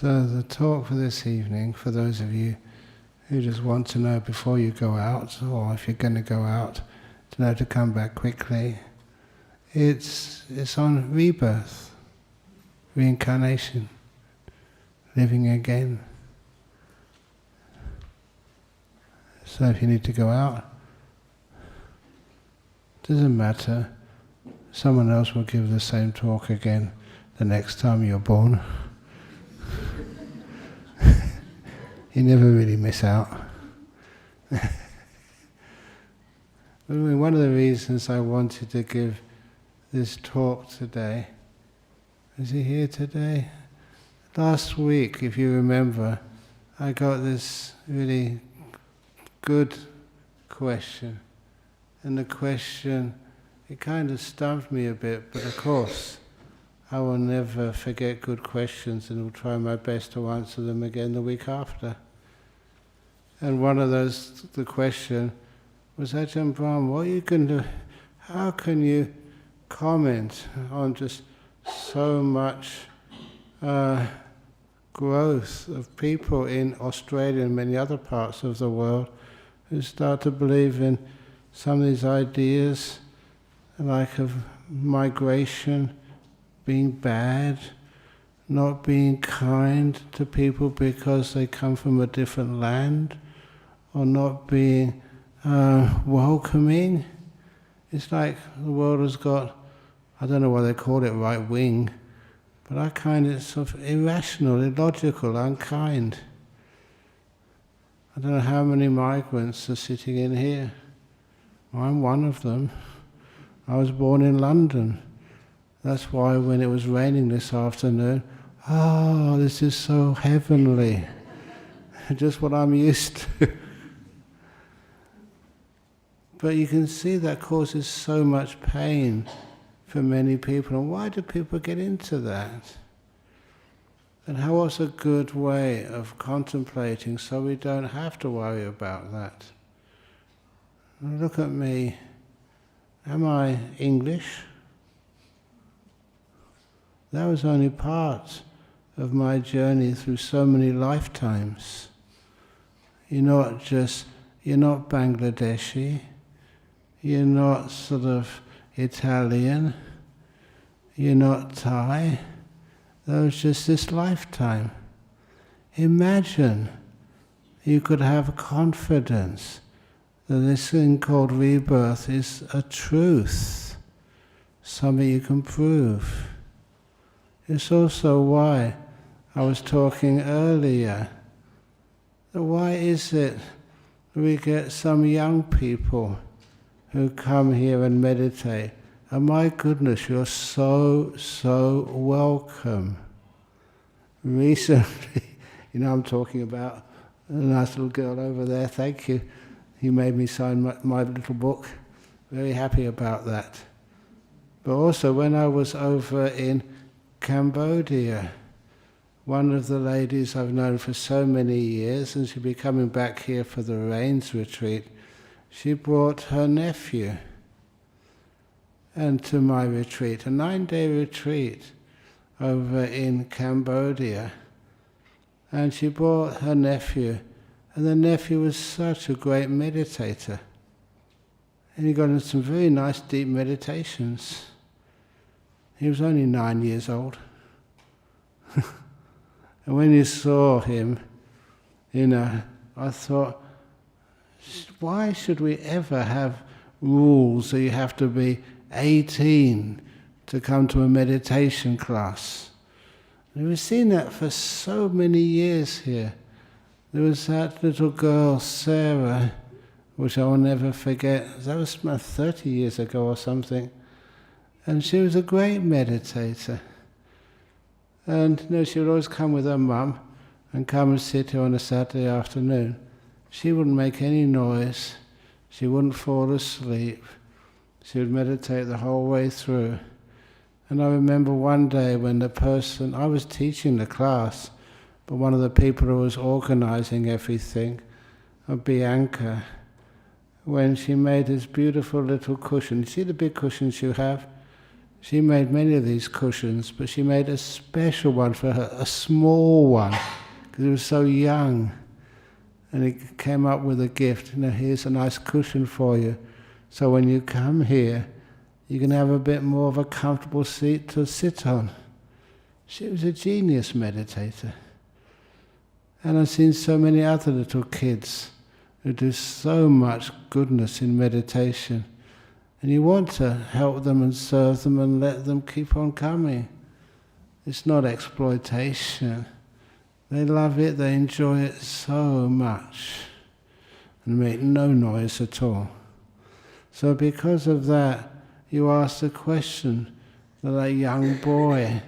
So the talk for this evening, for those of you who just want to know before you go out, or if you're going to go out, to know to come back quickly, it's on rebirth, reincarnation, living again. So if you need to go out, doesn't matter, someone else will give the same talk again the next time you're born. You never really miss out. One of the reasons I wanted to give this talk today, is he here today? Last week, if you remember, I got this really good question. And the question, it kind of stumped me a bit, but of course, I will never forget good questions and will try my best to answer them again the week after. And one of those, the question was, Ajahn Brahm, what are you going to do? How can you comment on just so much growth of people in Australia and many other parts of the world who start to believe in some of these ideas, like of migration being bad, not being kind to people because they come from a different land, or not being welcoming. It's like the world has got, I don't know why they call it right wing, but I find it sort of irrational, illogical, unkind. I don't know how many migrants are sitting in here. I'm one of them. I was born in London. That's why when it was raining this afternoon, this is so heavenly. Just what I'm used to. But you can see that causes so much pain for many people. And why do people get into that? And what's a good way of contemplating so we don't have to worry about that? Look at me. Am I English? That was only part of my journey through so many lifetimes. You're not Bangladeshi, you're not sort of Italian, you're not Thai. That was just this lifetime. Imagine you could have confidence that this thing called rebirth is a truth, something you can prove. It's also why I was talking earlier, that why is it we get some young people who come here and meditate, and my goodness, you're so welcome. Recently, I'm talking about a nice little girl over there, thank you. He made me sign my little book. Very happy about that. But also when I was over in Cambodia, one of the ladies I've known for so many years, and she'll be coming back here for the Rains retreat, she brought her nephew and to my retreat, a 9-day retreat over in Cambodia. And she brought her nephew, and the nephew was such a great meditator. And he got into some very nice deep meditations. He was only 9 years old. And when you saw him, I thought, why should we ever have rules that you have to be 18 to come to a meditation class? And we've seen that for so many years here. There was that little girl, Sarah, which I will never forget. That was about 30 years ago or something. And she was a great meditator. And she would always come with her mum and come and sit here on a Saturday afternoon. She wouldn't make any noise. She wouldn't fall asleep. She would meditate the whole way through. And I remember one day when I was teaching the class, but one of the people who was organizing everything, Bianca, when she made this beautiful little cushion. You see the big cushions you have? She made many of these cushions, but she made a special one for her, a small one, because it was so young. And he came up with a gift, here's a nice cushion for you. So when you come here, you can have a bit more of a comfortable seat to sit on. She was a genius meditator. And I've seen so many other little kids who do so much goodness in meditation. And you want to help them and serve them and let them keep on coming. It's not exploitation. They love it, they enjoy it so much, and make no noise at all. So because of that, you ask the question that a young boy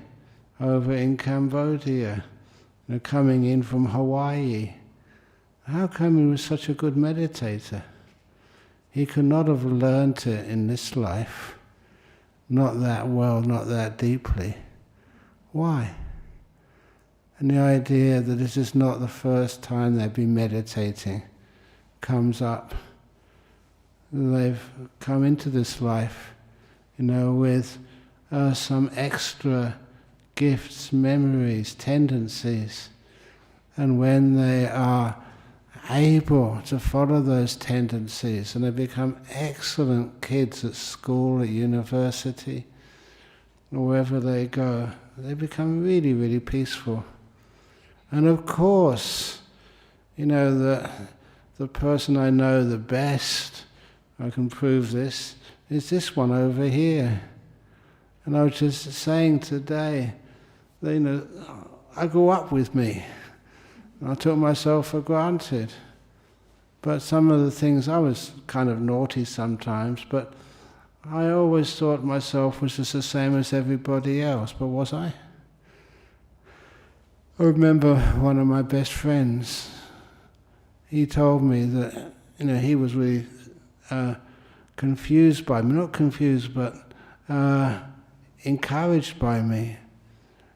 over in Cambodia, coming in from Hawaii, how come he was such a good meditator? He could not have learnt it in this life, not that well, not that deeply. Why? And the idea that this is not the first time they've been meditating comes up. They've come into this life, with some extra gifts, memories, tendencies. And when they are able to follow those tendencies and they become excellent kids at school, at university, or wherever they go, they become really, really peaceful. And of course, the person I know the best, I can prove this, is this one over here. And I was just saying today, that, I grew up with me. I took myself for granted. But some of the things, I was kind of naughty sometimes, but I always thought myself was just the same as everybody else. But was I? I remember one of my best friends, he told me that, he was really confused by me, not confused, but encouraged by me.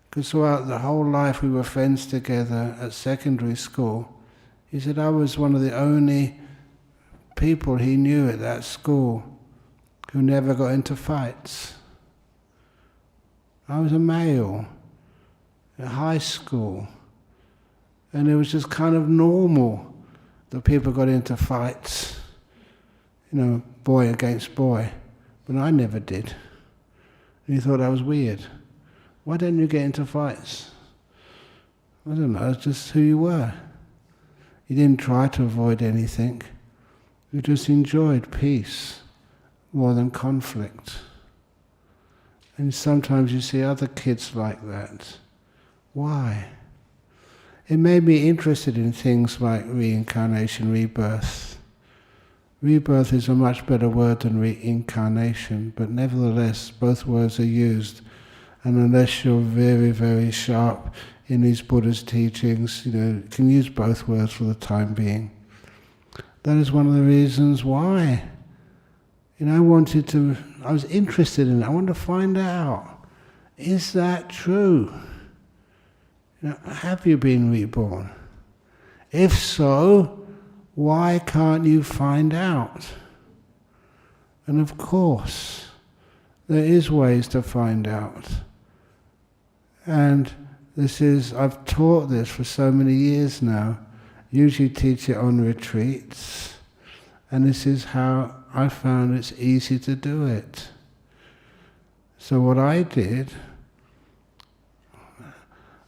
Because throughout the whole life we were friends together at secondary school. He said I was one of the only people he knew at that school who never got into fights. I was a male at high school, and it was just kind of normal that people got into fights, boy against boy, but I never did. And he thought that was weird. Why don't you get into fights? I don't know, it's just who you were. You didn't try to avoid anything. You just enjoyed peace more than conflict. And sometimes you see other kids like that. Why? It made me interested in things like reincarnation, rebirth. Rebirth is a much better word than reincarnation, but nevertheless both words are used. And unless you're very, very sharp in these Buddha's teachings, you can use both words for the time being. That is one of the reasons why. I was interested in it. I wanted to find out, is that true? Have you been reborn? If so, why can't you find out? And of course, there is ways to find out. And I've taught this for so many years now. Usually teach it on retreats. And this is how I found it's easy to do it. So what I did,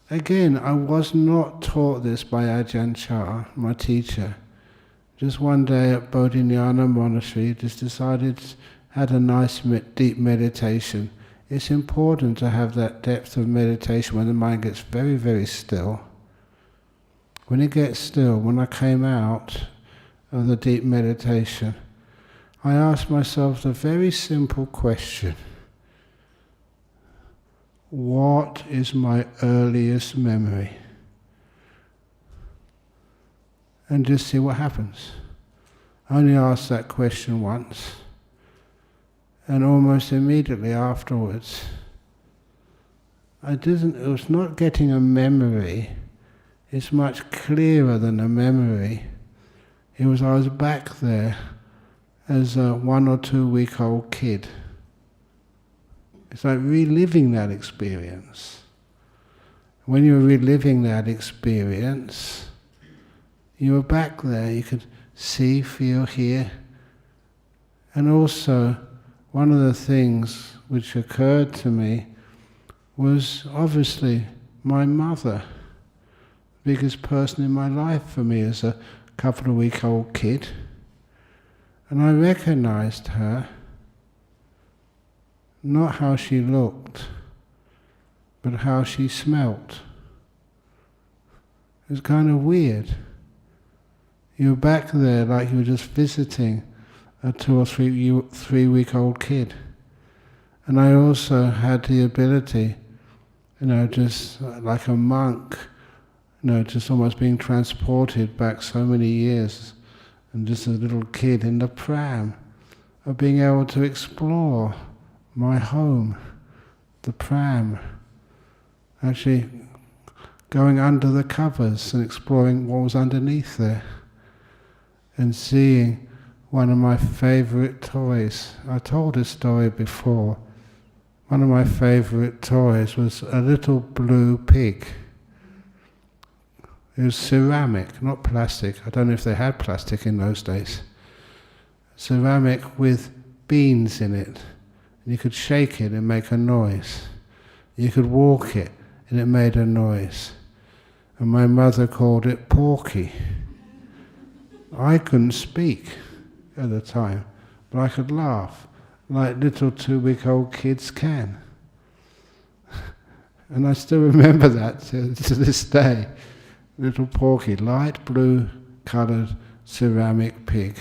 again, I was not taught this by Ajahn Chah, my teacher. Just one day at Bodhinyana Monastery, just decided, had a nice deep meditation. It's important to have that depth of meditation when the mind gets very, very still. When it gets still, when I came out of the deep meditation, I asked myself the very simple question: what is my earliest memory? And just see what happens. I only asked that question once, and almost immediately afterwards, it was not getting a memory. It's much clearer than a memory. I was back there as a 1 or 2 week old kid It's like reliving that experience. When you were reliving that experience, you were back there, you could see, feel, hear. And also, one of the things which occurred to me was obviously my mother, the biggest person in my life for me as a couple-of-week-old kid. And I recognized her, not how she looked, but how she smelt. It was kind of weird. You were back there like you were just visiting a 2 or 3 week old kid. And I also had the ability, just like a monk, just almost being transported back so many years, and just a little kid in the pram, of being able to explore my home, the pram, actually going under the covers and exploring what was underneath there, and seeing one of my favorite toys. I told this story before. One of my favorite toys was a little blue pig. It was ceramic, not plastic. I don't know if they had plastic in those days. Ceramic with beans in it. And you could shake it and make a noise. You could walk it and it made a noise. And my mother called it Porky. I couldn't speak at the time, but I could laugh like little 2-week-old kids can. And I still remember that to this day. Little Porky, light blue coloured ceramic pig,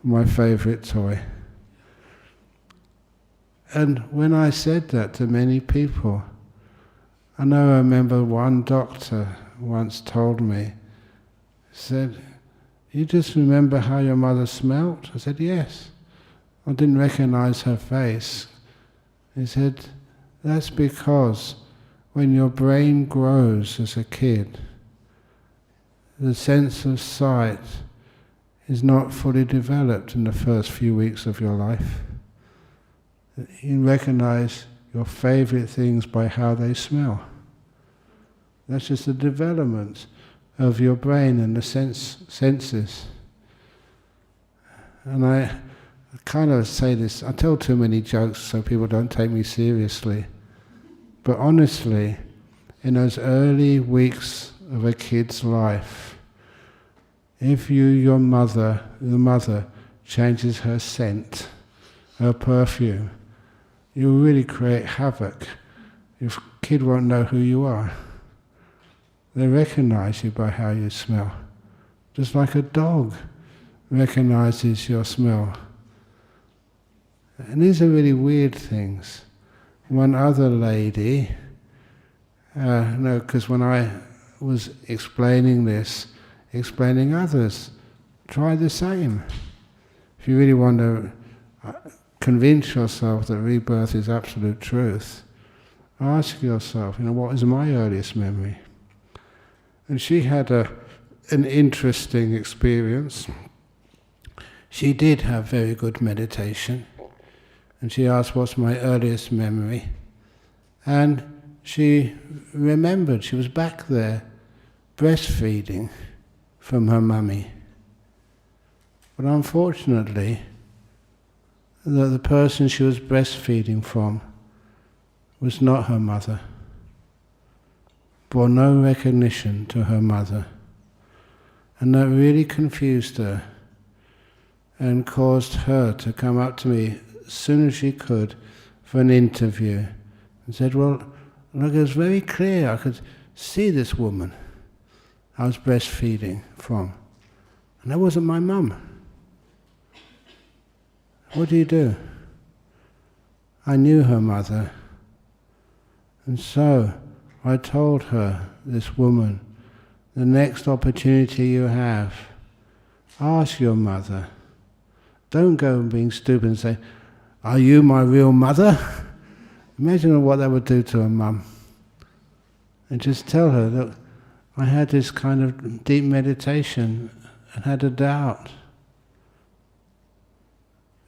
my favourite toy. And when I said that to many people, I remember one doctor once told me, said, "You just remember how your mother smelt?" I said, "Yes." I didn't recognise her face. He said, "That's because when your brain grows as a kid, the sense of sight is not fully developed in the first few weeks of your life. You recognise your favourite things by how they smell. That's just the development of your brain and the senses." And I kind of say this, I tell too many jokes so people don't take me seriously. But honestly, in those early weeks of a kid's life, if the mother changes her scent, her perfume, you really create havoc. Your kid won't know who you are. They recognize you by how you smell. Just like a dog recognizes your smell. And these are really weird things. One other lady, because when I was explaining others, try the same. If you really want to convince yourself that rebirth is absolute truth, ask yourself, what is my earliest memory? And she had an interesting experience. She did have very good meditation. And she asked, "What's my earliest memory?" And she remembered she was back there breastfeeding from her mummy. But unfortunately, the person she was breastfeeding from was not her mother, bore no recognition to her mother. And that really confused her and caused her to come up to me as soon as she could for an interview and said, "Well, look, it was very clear, I could see this woman I was breastfeeding from, and that wasn't my mum. What do you do?" I knew her mother, and so I told her, "This woman, the next opportunity you have, ask your mother. Don't go and being stupid and say, 'Are you my real mother?'" Imagine what that would do to a mum. And just tell her, "Look, I had this kind of deep meditation and had a doubt.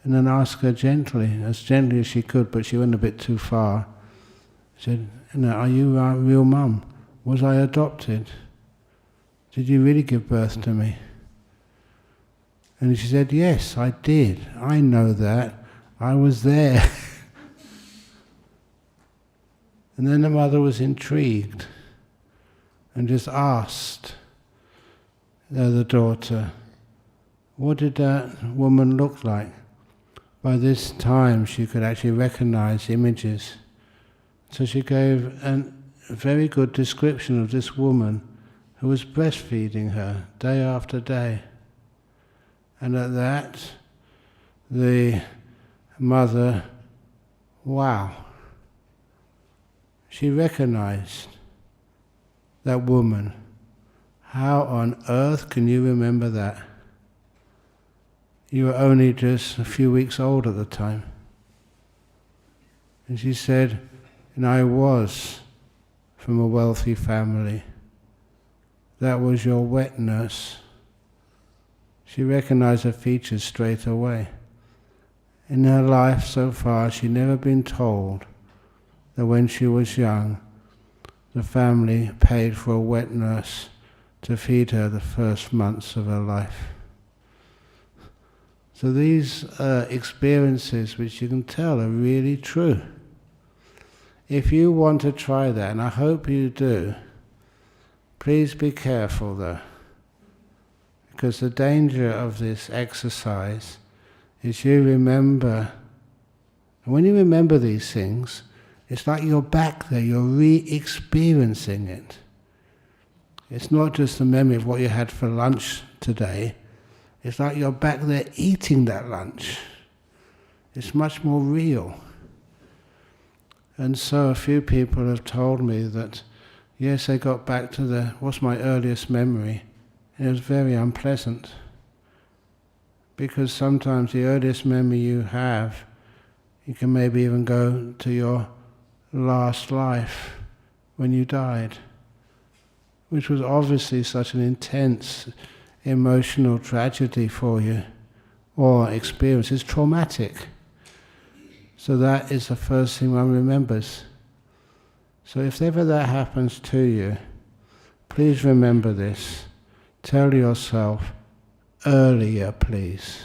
and then asked her gently as she could, but she went a bit too far. She said, are you our real mum? Was I adopted? Did you really give birth to me? And she said, yes, I did. I know that. I was there. And then the mother was intrigued and just asked the daughter, what did that woman look like? By this time she could actually recognize images. So she gave a very good description of this woman who was breastfeeding her day after day. And at that, the mother, wow, she recognized that woman. How on earth can you remember that? You were only just a few weeks old at the time. And she said, and I was from a wealthy family. That was your wet nurse. She recognized her features straight away. In her life so far, she'd never been told that when she was young, the family paid for a wet nurse to feed her the first months of her life. So these experiences, which you can tell are really true. If you want to try that, and I hope you do, please be careful though, because the danger of this exercise is you remember, and when you remember these things, it's like you're back there, you're re-experiencing it. It's not just the memory of what you had for lunch today, it's like you're back there eating that lunch. It's much more real. And so a few people have told me that, yes, they got back to what's my earliest memory, and it was very unpleasant. Because sometimes the earliest memory you have, you can maybe even go to your last life when you died, which was obviously such an intense emotional tragedy for you, or experience. It's traumatic. So that is the first thing one remembers. So if ever that happens to you, please remember this. Tell yourself, earlier please.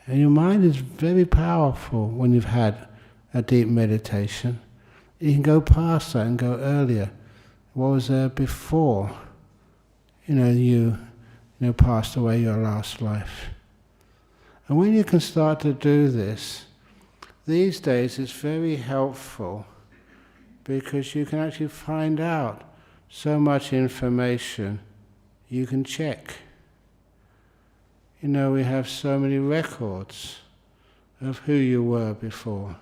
And your mind is very powerful when you've had a deep meditation. You can go past that and go earlier. What was there before? You passed away your last life. And when you can start to do this, these days it's very helpful because you can actually find out so much information you can check. We have so many records of who you were before,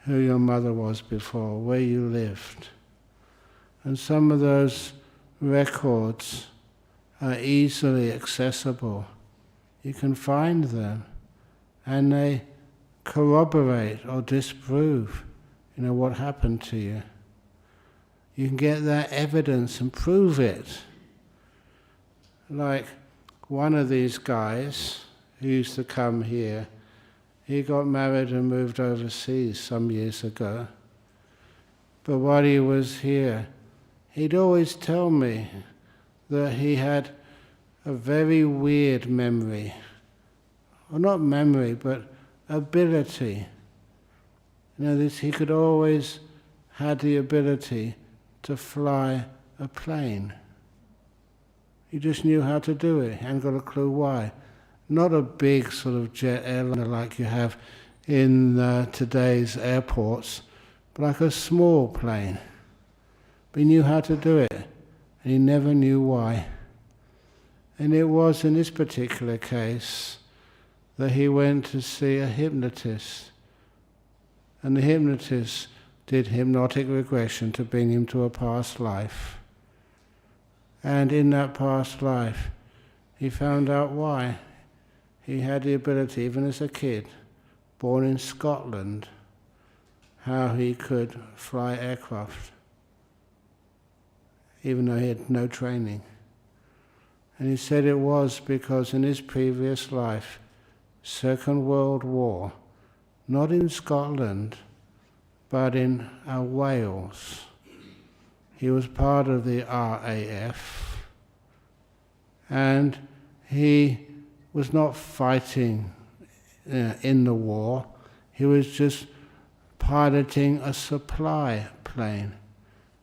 who your mother was before, where you lived. And some of those records are easily accessible. You can find them, and they corroborate or disprove, what happened to you. You can get that evidence and prove it. Like one of these guys who used to come here, he got married and moved overseas some years ago. But while he was here, he'd always tell me that he had a very weird memory. Or not memory, but ability. He could always had the ability to fly a plane. He just knew how to do it, hadn't got a clue why. Not a big sort of jet airliner like you have in today's airports, but like a small plane. But he knew how to do it, and he never knew why. And it was in this particular case that he went to see a hypnotist. And the hypnotist did hypnotic regression to bring him to a past life. And in that past life, he found out why. He had the ability, even as a kid, born in Scotland, how he could fly aircraft, even though he had no training. And he said it was because in his previous life, Second World War, not in Scotland, but in Wales, he was part of the RAF, and he was not fighting in the war, he was just piloting a supply plane,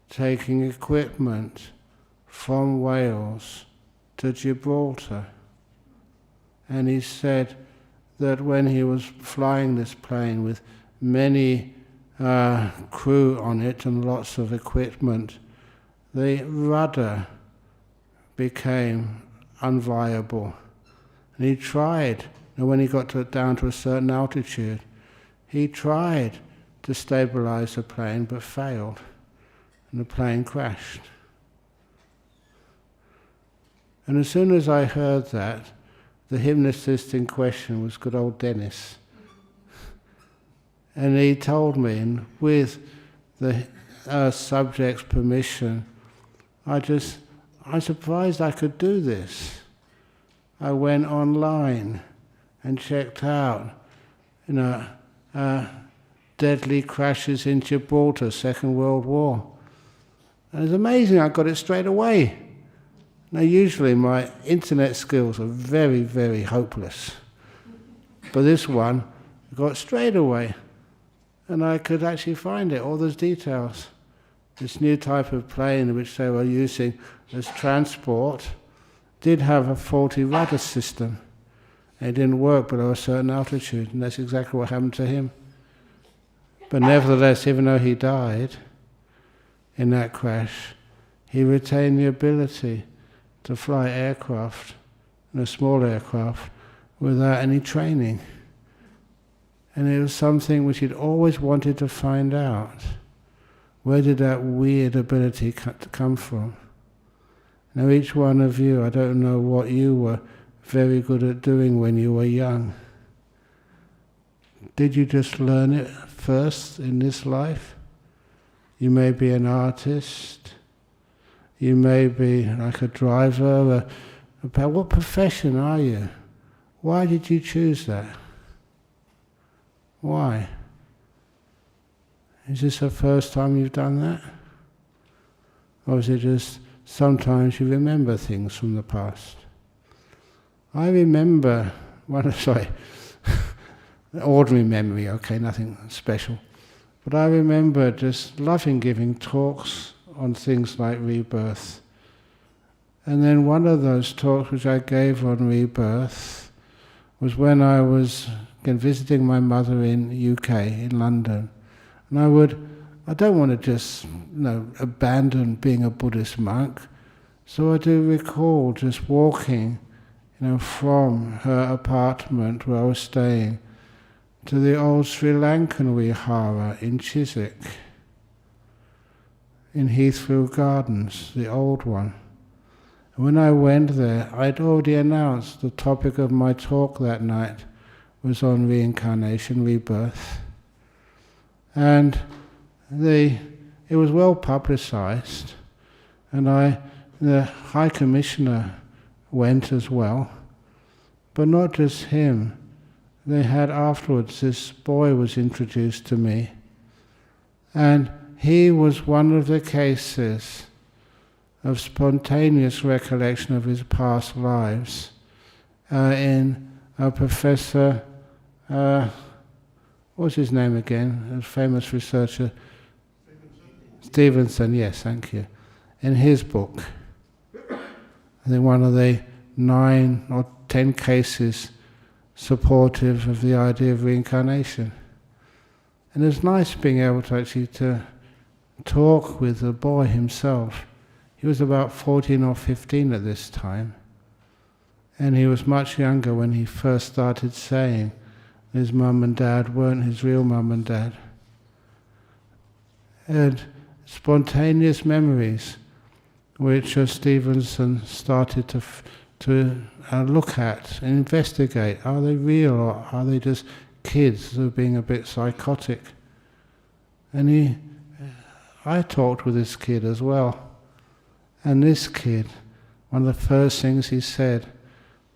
taking equipment from Wales to Gibraltar. And he said that when he was flying this plane with many crew on it and lots of equipment, the rudder became unviable. And he tried, and when he got down to a certain altitude, he tried to stabilize the plane but failed, and the plane crashed. And as soon as I heard that, the hypnotist in question was good old Dennis. And he told me, and with the subject's permission, I'm surprised I could do this. I went online and checked out, deadly crashes in Gibraltar, Second World War. And it's amazing, I got it straight away. Now usually my internet skills are very, very hopeless. But this one, I got straight away. And I could actually find it, all those details. This new type of plane which they were using as transport did have a faulty rudder system. It didn't work below a certain altitude, and that's exactly what happened to him. But nevertheless, even though he died in that crash, he retained the ability to fly aircraft, and a small aircraft, without any training. And it was something which he'd always wanted to find out. Where did that weird ability come from? Now each one of you, I don't know what you were very good at doing when you were young. Did you just learn it first in this life? You may be an artist, you may be like a driver, what profession are you? Why did you choose that? Why? Is this the first time you've done that? Or is it just sometimes you remember things from the past? I remember ordinary memory, okay, nothing special. But I remember just loving giving talks on things like rebirth. And then one of those talks which I gave on rebirth was when I was visiting my mother in UK, in London. And I don't want to just abandon being a Buddhist monk. So I do recall just walking from her apartment where I was staying to the old Sri Lankan Vihara in Chiswick, in Heathfield Gardens, the old one. And when I went there, I'd already announced the topic of my talk that night was on reincarnation, rebirth. And it was well publicized, and the High Commissioner went as well, but not just him. They had afterwards, this boy was introduced to me, and he was one of the cases of spontaneous recollection of his past lives in a professor, what's his name again, a famous researcher? Stevenson, yes, thank you. In his book, I think one of the 9 or 10 cases supportive of the idea of reincarnation. And it's nice being able to actually to talk with the boy himself. He was about 14 or 15 at this time, and he was much younger when he first started saying his mum and dad weren't his real mum and dad. And spontaneous memories, which Stevenson started to look at and investigate. Are they real, or are they just kids who are being a bit psychotic? And I talked with this kid as well. And this kid, one of the first things he said,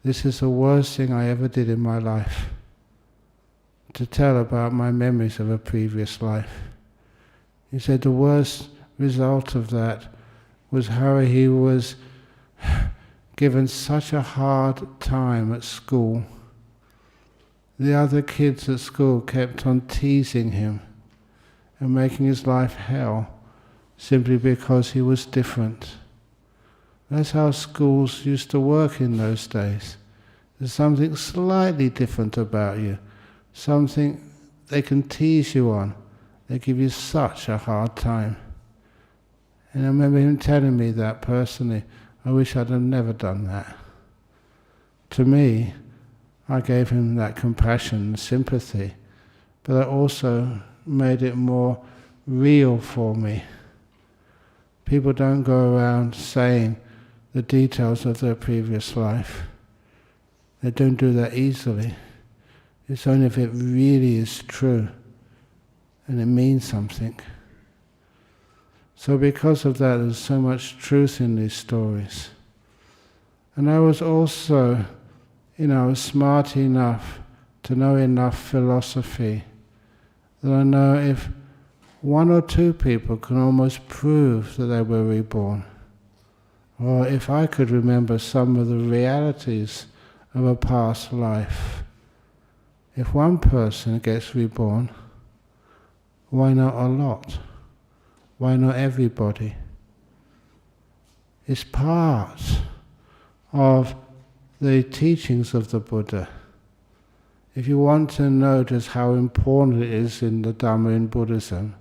"This is the worst thing I ever did in my life," to tell about my memories of a previous life. He said the worst result of that was how he was given such a hard time at school. The other kids at school kept on teasing him and making his life hell simply because he was different. That's how schools used to work in those days. There's something slightly different about you, something they can tease you on. They give you such a hard time. And I remember him telling me that personally. I wish I'd have never done that. To me, I gave him that compassion and sympathy, but that also made it more real for me. People don't go around saying the details of their previous life. They don't do that easily. It's only if it really is true and it means something. So because of that, there's so much truth in these stories. And I was also, smart enough to know enough philosophy that I know if one or two people can almost prove that they were reborn, or if I could remember some of the realities of a past life, if one person gets reborn, why not a lot? Why not everybody? It's part of the teachings of the Buddha. If you want to know just how important it is in the Dhamma in Buddhism,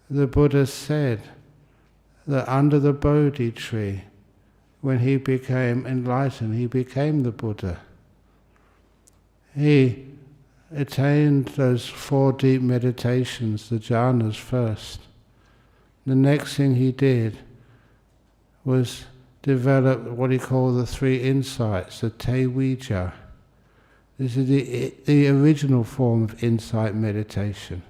the Buddha said that under the Bodhi tree, when he became enlightened, he became the Buddha. He attained those 4 deep meditations, the jhanas first. The next thing he did was develop what he called the 3 insights, the te vijja. This is the original form of insight meditation.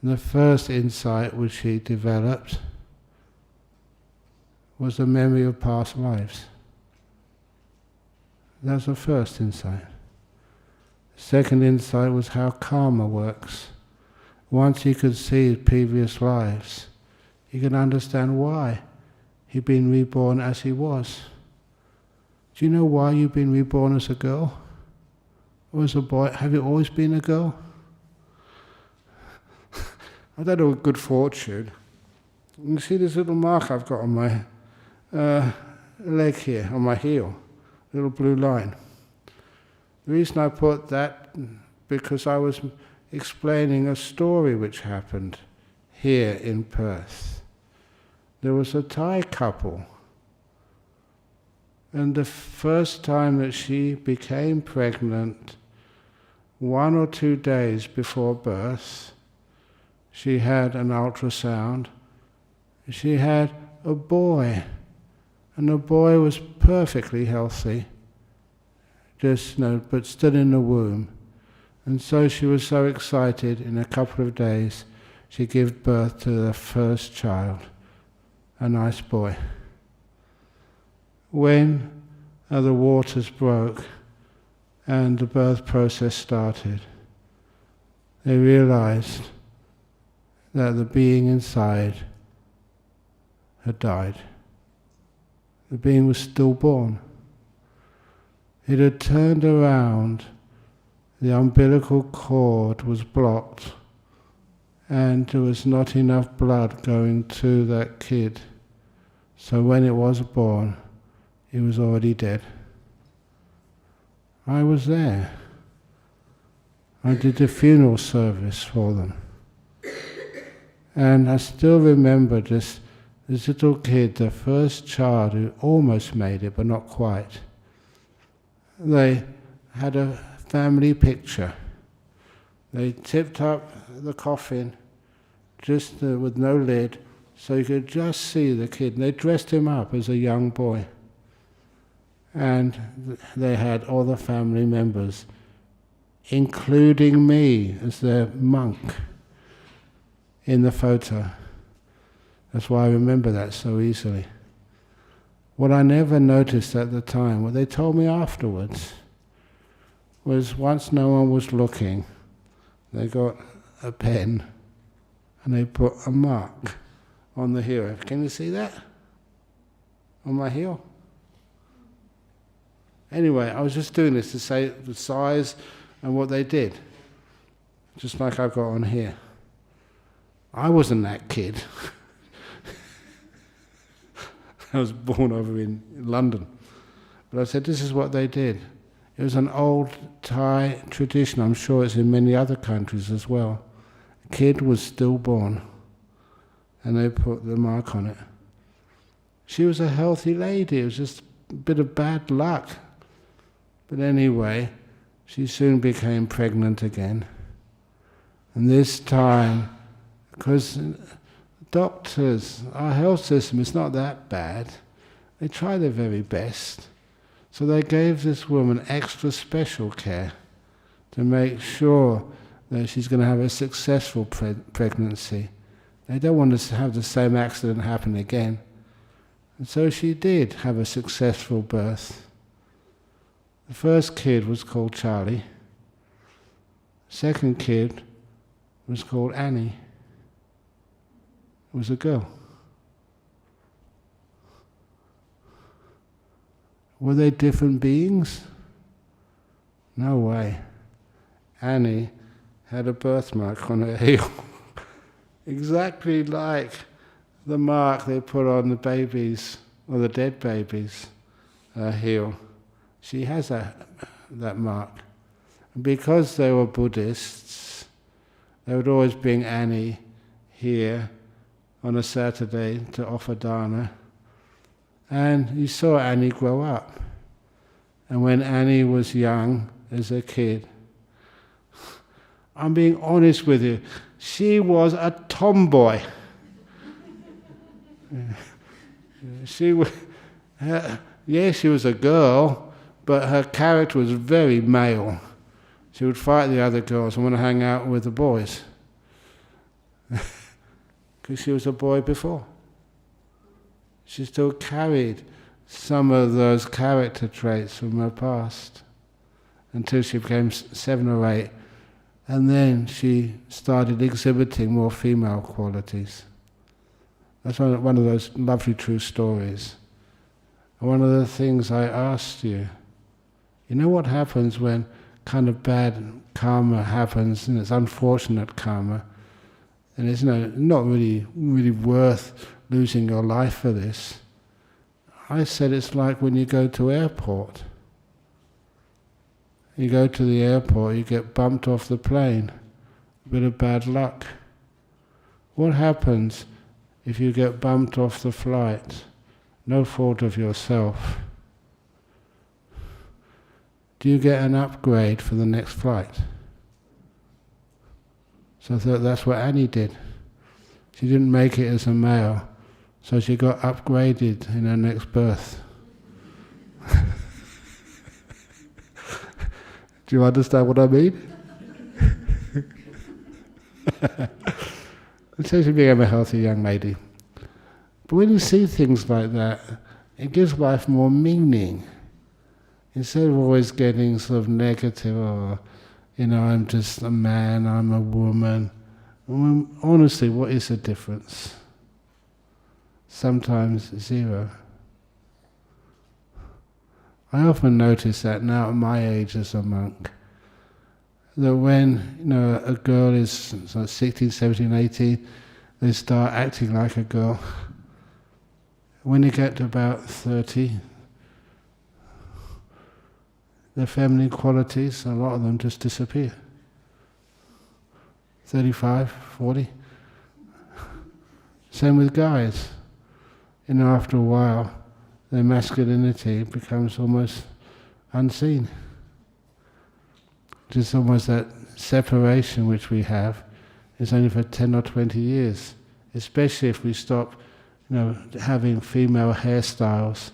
And the first insight which he developed was the memory of past lives. That was the first insight. The second insight was how karma works. Once he could see previous lives, he could understand why he'd been reborn as he was. Do you know why you've been reborn as a girl? Or as a boy? Have you always been a girl? I don't know, good fortune. You can see this little mark I've got on my leg here, on my heel, little blue line. The reason I put that, because I was explaining a story which happened here in Perth. There was a Thai couple, and the first time that she became pregnant, 1 or 2 days before birth, she had an ultrasound. She had a boy, and the boy was perfectly healthy, but still in the womb. And so she was so excited, in a couple of days, she gave birth to the first child, a nice boy. When the waters broke and the birth process started, they realized that the being inside had died. The being was stillborn. It had turned around, the umbilical cord was blocked, and there was not enough blood going to that kid. So when it was born, it was already dead. I was there. I did the funeral service for them. And I still remember this little kid, the first child who almost made it, but not quite. They had a family picture. They tipped up the coffin just with no lid, so you could just see the kid. And they dressed him up as a young boy. And they had all the family members, including me as their monk, in the photo. That's why I remember that so easily. What I never noticed at the time, what they told me afterwards, was once no one was looking, they got a pen and they put a mark on the heel. Can you see that? On my heel? Anyway, I was just doing this to say the size and what they did. Just like I've got on here. I wasn't that kid. I was born over in London. But I said, this is what they did. It was an old Thai tradition. I'm sure it's in many other countries as well. A kid was stillborn, and they put the mark on it. She was a healthy lady. It was just a bit of bad luck. But anyway, she soon became pregnant again. And this time, because doctors, our health system is not that bad. They try their very best. So they gave this woman extra special care to make sure that she's going to have a successful pregnancy. They don't want to have the same accident happen again. And so she did have a successful birth. The first kid was called Charlie. Second kid was called Annie. It was a girl. Were they different beings? No way. Annie had a birthmark on her heel. Exactly like the mark they put on the babies, or the dead babies' heel. She has that mark. And because they were Buddhists, they would always bring Annie here on a Saturday to offer dana. And you saw Annie grow up. And when Annie was young, as a kid, I'm being honest with you, she was a tomboy. She was, she was a girl, but her character was very male. She would fight the other girls and want to hang out with the boys. Because she was a boy before. She still carried some of those character traits from her past until she became 7 or 8, and then she started exhibiting more female qualities. That's one of those lovely true stories. And one of the things I asked you, you know what happens when kind of bad karma happens, and it's unfortunate karma, and it's not really worth losing your life for this. I said it's like when you go to airport. You go to the airport, you get bumped off the plane, a bit of bad luck. What happens if you get bumped off the flight? No fault of yourself. Do you get an upgrade for the next flight? So that's what Annie did. She didn't make it as a male, so she got upgraded in her next birth. Do you understand what I mean? So she became a healthy young lady. But when you see things like that, it gives life more meaning. Instead of always getting sort of negative, or, I'm just a man, I'm a woman. Honestly, what is the difference? Sometimes 0. I often notice that now at my age as a monk, that when a girl is sort of 16, 17, 18, they start acting like a girl. When they get to about 30, their feminine qualities, a lot of them just disappear. 35, 40. Same with guys. After a while, their masculinity becomes almost unseen. Just almost that separation which we have is only for 10 or 20 years, especially if we stop having female hairstyles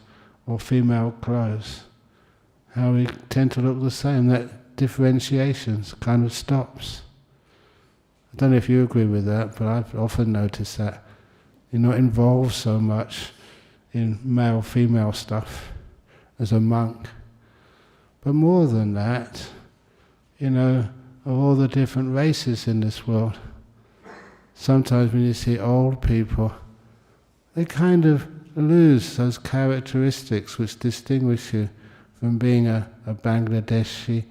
or female clothes. How we tend to look the same, that differentiation kind of stops. I don't know if you agree with that, but I've often noticed that you're not involved so much in male-female stuff as a monk. But more than that, of all the different races in this world, sometimes when you see old people, they kind of lose those characteristics which distinguish you from being a Bangladeshi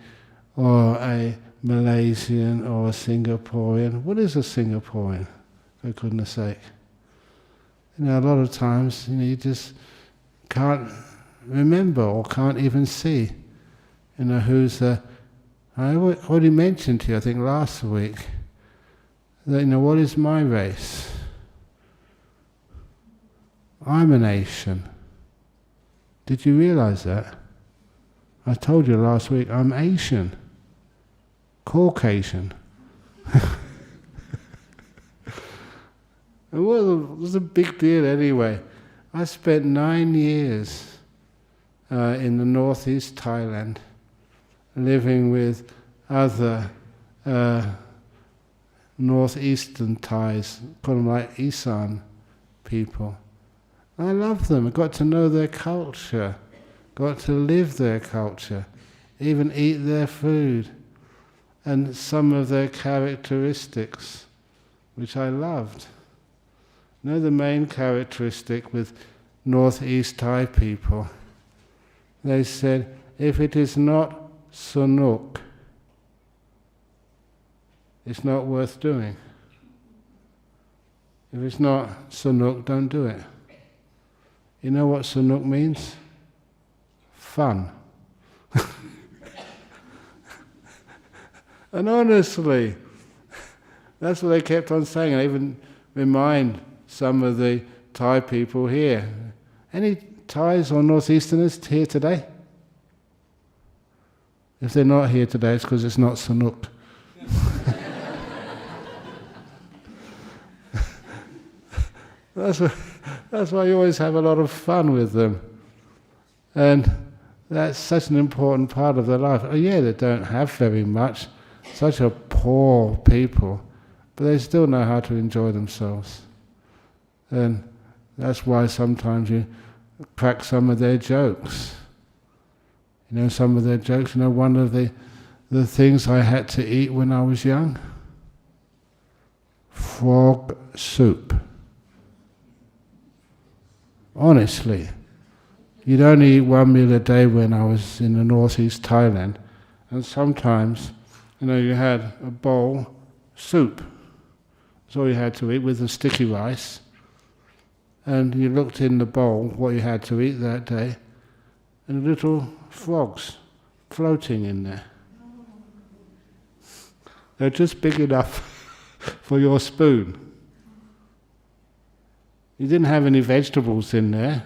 or a Malaysian or a Singaporean. What is a Singaporean, for goodness sake? A lot of times, you just can't remember or can't even see, who's the... I already mentioned to you, I think last week, that, what is my race? I'm an Asian. Did you realize that? I told you last week, I'm Asian. Caucasian. And what was a big deal anyway? I spent 9 years in the northeast Thailand, living with other northeastern Thais, call them like Isan people. I loved them. I got to know their culture, got to live their culture, even eat their food, and some of their characteristics, which I loved. The main characteristic with northeast Thai people, they said, if it is not sunuk, it's not worth doing. If it's not sunuk, don't do it. You know what sunuk means? Fun. And honestly, that's what they kept on saying. I even remind some of the Thai people here. Any Thais or Northeasterners here today? If they're not here today, it's because it's not sunuk. That's why you always have a lot of fun with them. And that's such an important part of their life. Oh yeah, they don't have very much, such a poor people, but they still know how to enjoy themselves. And that's why sometimes you crack some of their jokes. Some of their jokes, one of the things I had to eat when I was young? Frog soup. Honestly, you'd only eat one meal a day when I was in the northeast Thailand, and sometimes, you had a bowl soup. That's all you had to eat with the sticky rice, and you looked in the bowl what you had to eat that day, and little frogs floating in there. They're just big enough for your spoon. You didn't have any vegetables in there.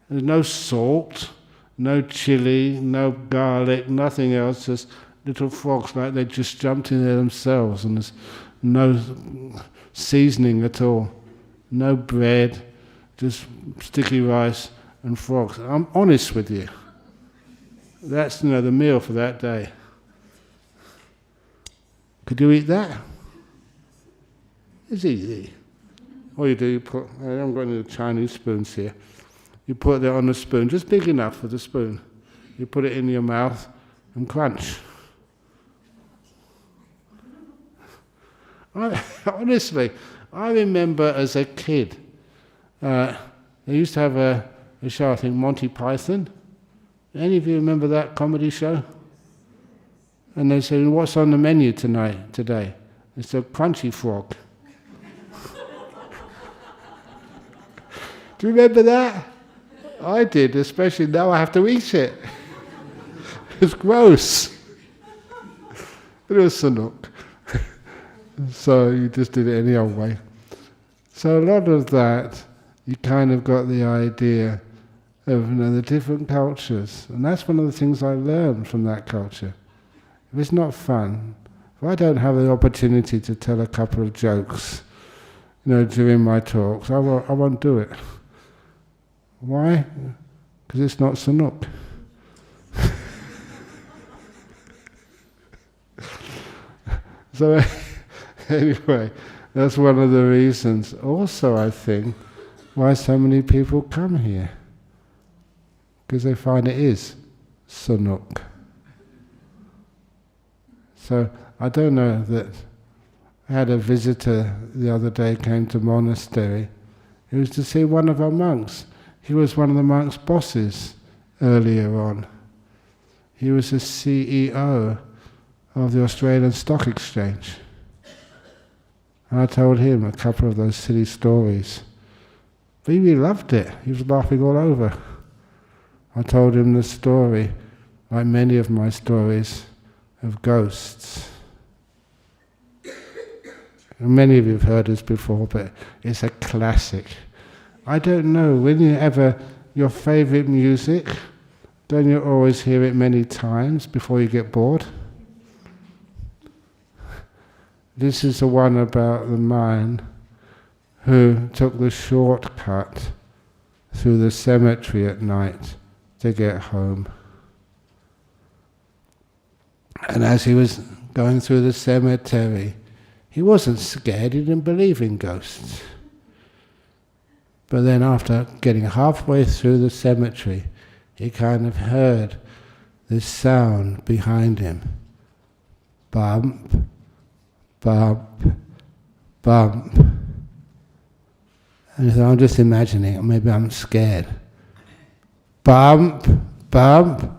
There's no salt, no chili, no garlic, nothing else, just little frogs like they just jumped in there themselves, and there's no seasoning at all, no bread, just sticky rice and frogs. I'm honest with you. That's the meal for that day. Could you eat that? It's easy. All you do, you put, I haven't got any Chinese spoons here. You put it on a spoon, just big enough for the spoon. You put it in your mouth and crunch. Honestly, I remember as a kid, they used to have a show, I think, Monty Python. Any of you remember that comedy show? And they said, what's on the menu today? It's a crunchy frog. Do you remember that? I did, especially now I have to eat it. It's gross. It was sunuk. So you just did it any old way. So a lot of that, you kind of got the idea of the different cultures. And that's one of the things I learned from that culture. If it's not fun, if I don't have the opportunity to tell a couple of jokes, during my talks, I won't do it. Why? Because it's not sunuk. So anyway, that's one of the reasons. Also, I think why so many people come here. Because they find it is Sanuk. So I don't know that I had a visitor the other day came to monastery. He was to see one of our monks. He was one of the monks' bosses earlier on. He was the CEO of the Australian Stock Exchange. And I told him a couple of those silly stories. But he really loved it. He was laughing all over. I told him the story, like many of my stories, of ghosts. Many of you have heard this before, but it's a classic. I don't know, when you ever, your favourite music, don't you always hear it many times before you get bored? This is the one about the man who took the shortcut through the cemetery at night to get home. And as he was going through the cemetery, he wasn't scared, he didn't believe in ghosts. But then after getting halfway through the cemetery, he kind of heard this sound behind him. Bump, bump, bump. And he thought, I'm just imagining it, maybe I'm scared. Bump, bump.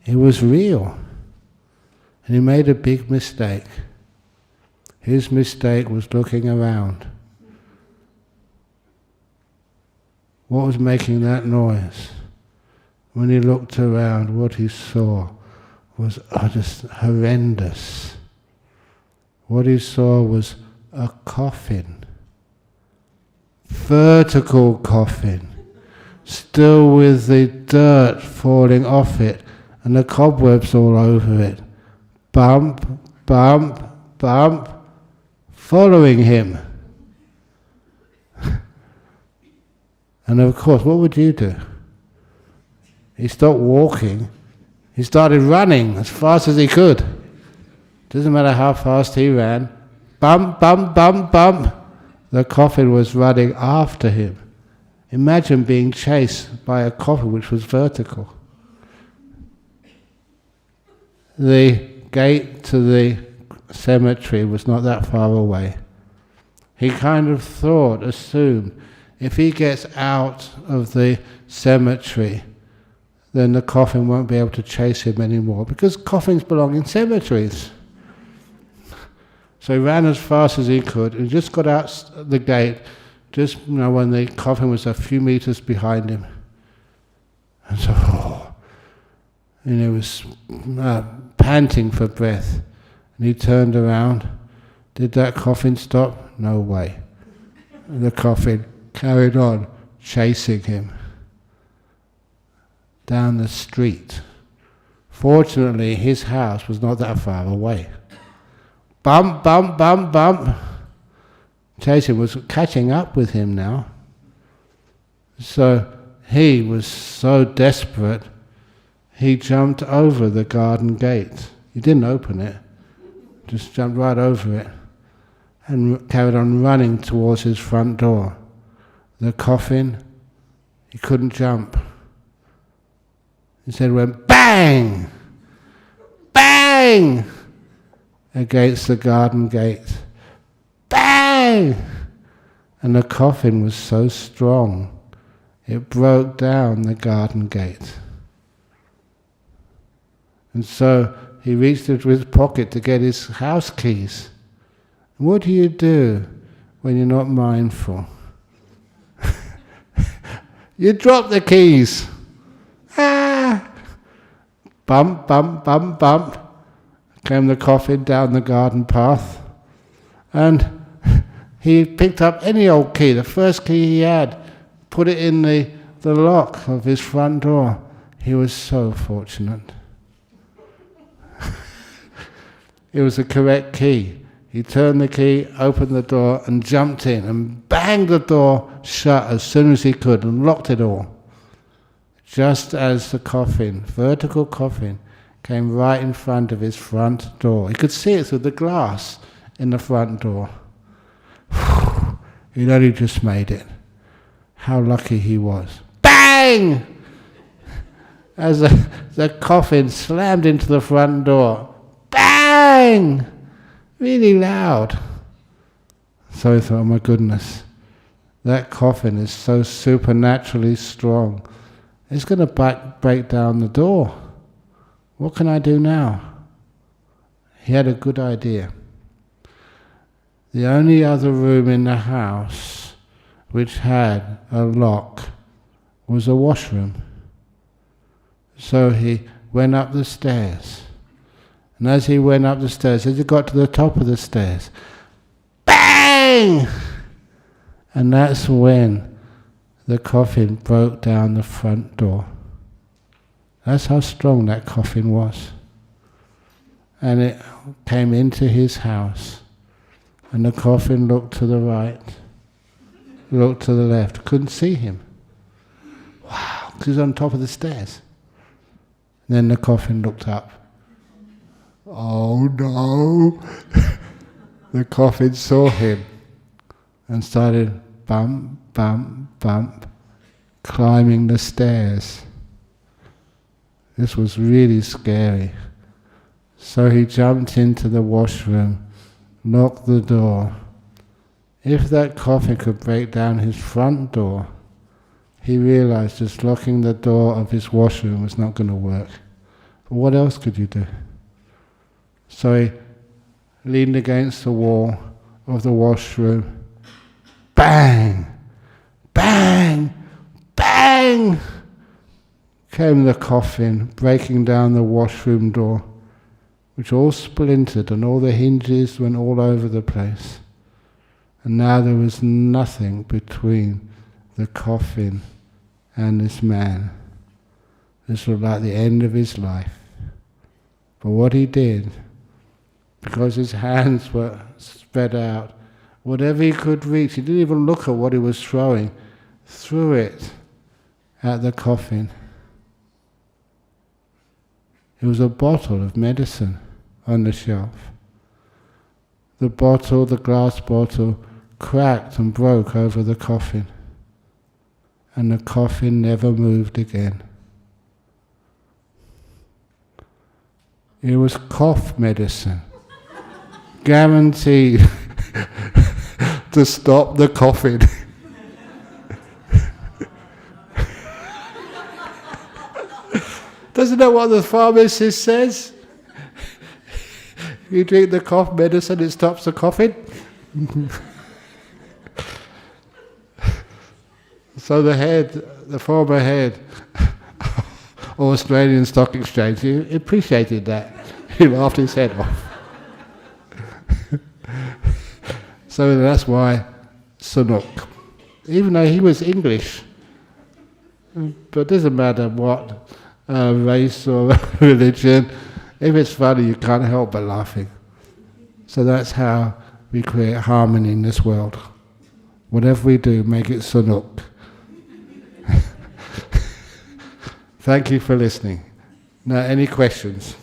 It was real. And he made a big mistake. His mistake was looking around. What was making that noise? When he looked around, what he saw was just horrendous. What he saw was a coffin. Vertical coffin. Still with the dirt falling off it and the cobwebs all over it. Bump, bump, bump. Following him. And of course, what would you do? He stopped walking. He started running as fast as he could. Doesn't matter how fast he ran. Bump, bump, bump, bump. The coffin was running after him. Imagine being chased by a coffin which was vertical. The gate to the cemetery was not that far away. He kind of thought, assumed, if he gets out of the cemetery, then the coffin won't be able to chase him anymore, because coffins belong in cemeteries. So he ran as fast as he could and just got out the gate, just when the coffin was a few meters behind him. And so, and he was panting for breath. And he turned around. Did that coffin stop? No way. The coffin carried on chasing him down the street. Fortunately, his house was not that far away. Bump, bump, bump, bump. Chasing was catching up with him now. So he was so desperate, he jumped over the garden gate. He didn't open it, just jumped right over it and carried on running towards his front door. The coffin, he couldn't jump. Instead went bang! Bang! Against the garden gate. Bang! And the coffin was so strong, it broke down the garden gate. And so he reached into his pocket to get his house keys. What do you do when you're not mindful? You drop the keys. Ah! Bump, bump, bump, bump. Came the coffin down the garden path. And he picked up any old key, the first key he had, put it in the lock of his front door. He was so fortunate. It was the correct key. He turned the key, opened the door and jumped in and banged the door shut as soon as he could and locked it all. Just as the coffin, vertical coffin, came right in front of his front door. He could see it through the glass in the front door. He'd only just made it. how lucky he was. Bang! As the coffin slammed into the front door. Bang! Really loud. So he thought, oh my goodness, that coffin is so supernaturally strong. It's going to break down the door. What can I do now? He had a good idea. The only other room in the house which had a lock was a washroom. So he went up the stairs. And as he went up the stairs, as he got to the top of the stairs, bang! And that's when the coffin broke down the front door. That's how strong that coffin was. And it came into his house. And the coffin looked to the right, looked to the left, couldn't see him. Wow, because he was on top of the stairs. And then the coffin looked up. Oh no! The coffin saw him and started bump, bump, bump, climbing the stairs. This was really scary. So he jumped into the washroom, locked the door. If that coffin could break down his front door, he realized just locking the door of his washroom was not going to work. But what else could you do? So he leaned against the wall of the washroom. Bang! Bang! Bang! Came the coffin, breaking down the washroom door, which all splintered and all the hinges went all over the place. And now there was nothing between the coffin and this man. This was like the end of his life. But what he did, because his hands were spread out, whatever he could reach, he didn't even look at what he was throwing, threw it at the coffin. It was a bottle of medicine on the shelf. The bottle, the glass bottle, cracked and broke over the coffin. And the coffin never moved again. It was cough medicine. Guaranteed to stop the coughing. Doesn't that what the pharmacist says? You drink the cough medicine, it stops the coughing. So the former head of Australian Stock Exchange, he appreciated that. He laughed his head off. So that's why Sanuk, even though he was English, but it doesn't matter what race or religion, if it's funny you can't help but laughing. So that's how we create harmony in this world. Whatever we do, make it Sanuk. Thank you for listening. Now, any questions?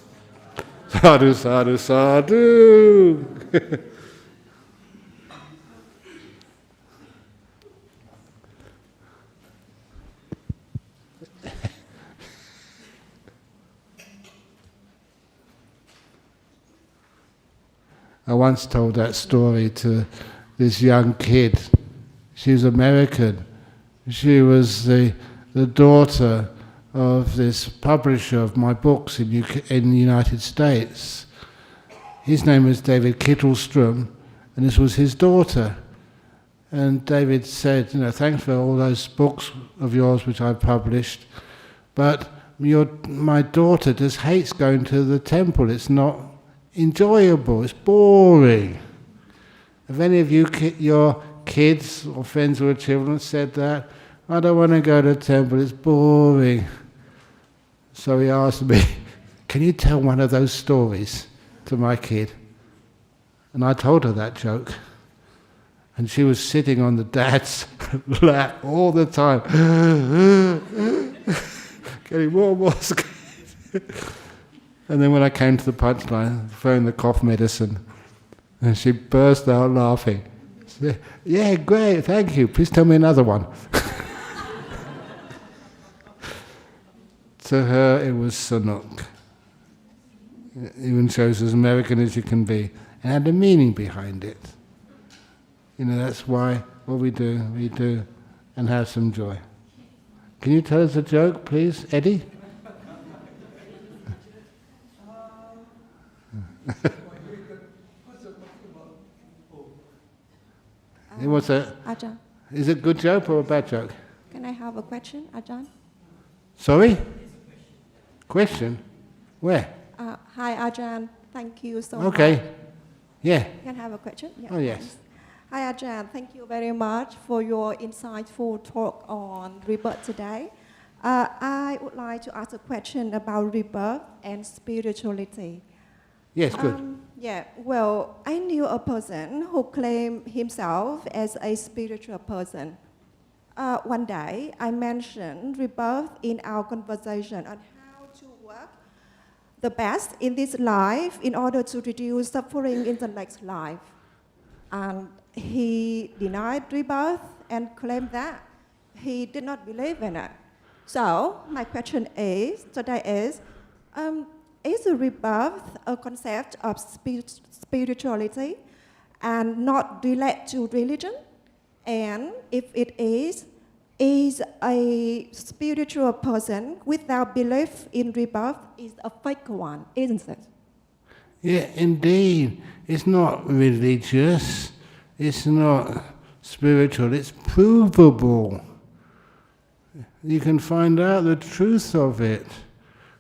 Sadhu, sadhu, sadhu. I once told that story to this young kid. She was American. She was the daughter of this publisher of my books in the United States. His name was David Kittelstrom, and this was his daughter. And David said, thanks for all those books of yours which I published, but my daughter just hates going to the temple. It's not enjoyable, it's boring. Have any of your kids or friends who are children said that? I don't want to go to the temple, it's boring. So he asked me, can you tell one of those stories to my kid? And I told her that joke. And she was sitting on the dad's lap all the time, getting more and more scared. And then when I came to the punchline, throwing the cough medicine, and she burst out laughing. She said, yeah, great, thank you, please tell me another one. To her, it was Sanuk. It even shows as American as you can be, and had a meaning behind it. That's why what we do, and have some joy. Can you tell us a joke, please, Eddie? Ajahn, Is it a good joke or a bad joke? can I have a question, Ajahn? Sorry? Question? Where? Hi, Ajahn. Thank you so much. Okay. Yeah. Can I have a question? Yeah, Oh, yes. thanks. Hi, Ajahn. Thank you very much for your insightful talk on rebirth today. I would like to ask a question about rebirth and spirituality. Yes, good. Well, I knew a person who claimed himself as a spiritual person. One day, I mentioned rebirth in our conversation on how to work the best in this life in order to reduce suffering in the next life. And he denied rebirth and claimed that he did not believe in it. So, my question today is a rebirth a concept of spirituality and not related to religion? And if it is a spiritual person without belief in rebirth is a fake one, isn't it? Yeah, indeed. It's not religious. It's not spiritual. It's provable. You can find out the truth of it.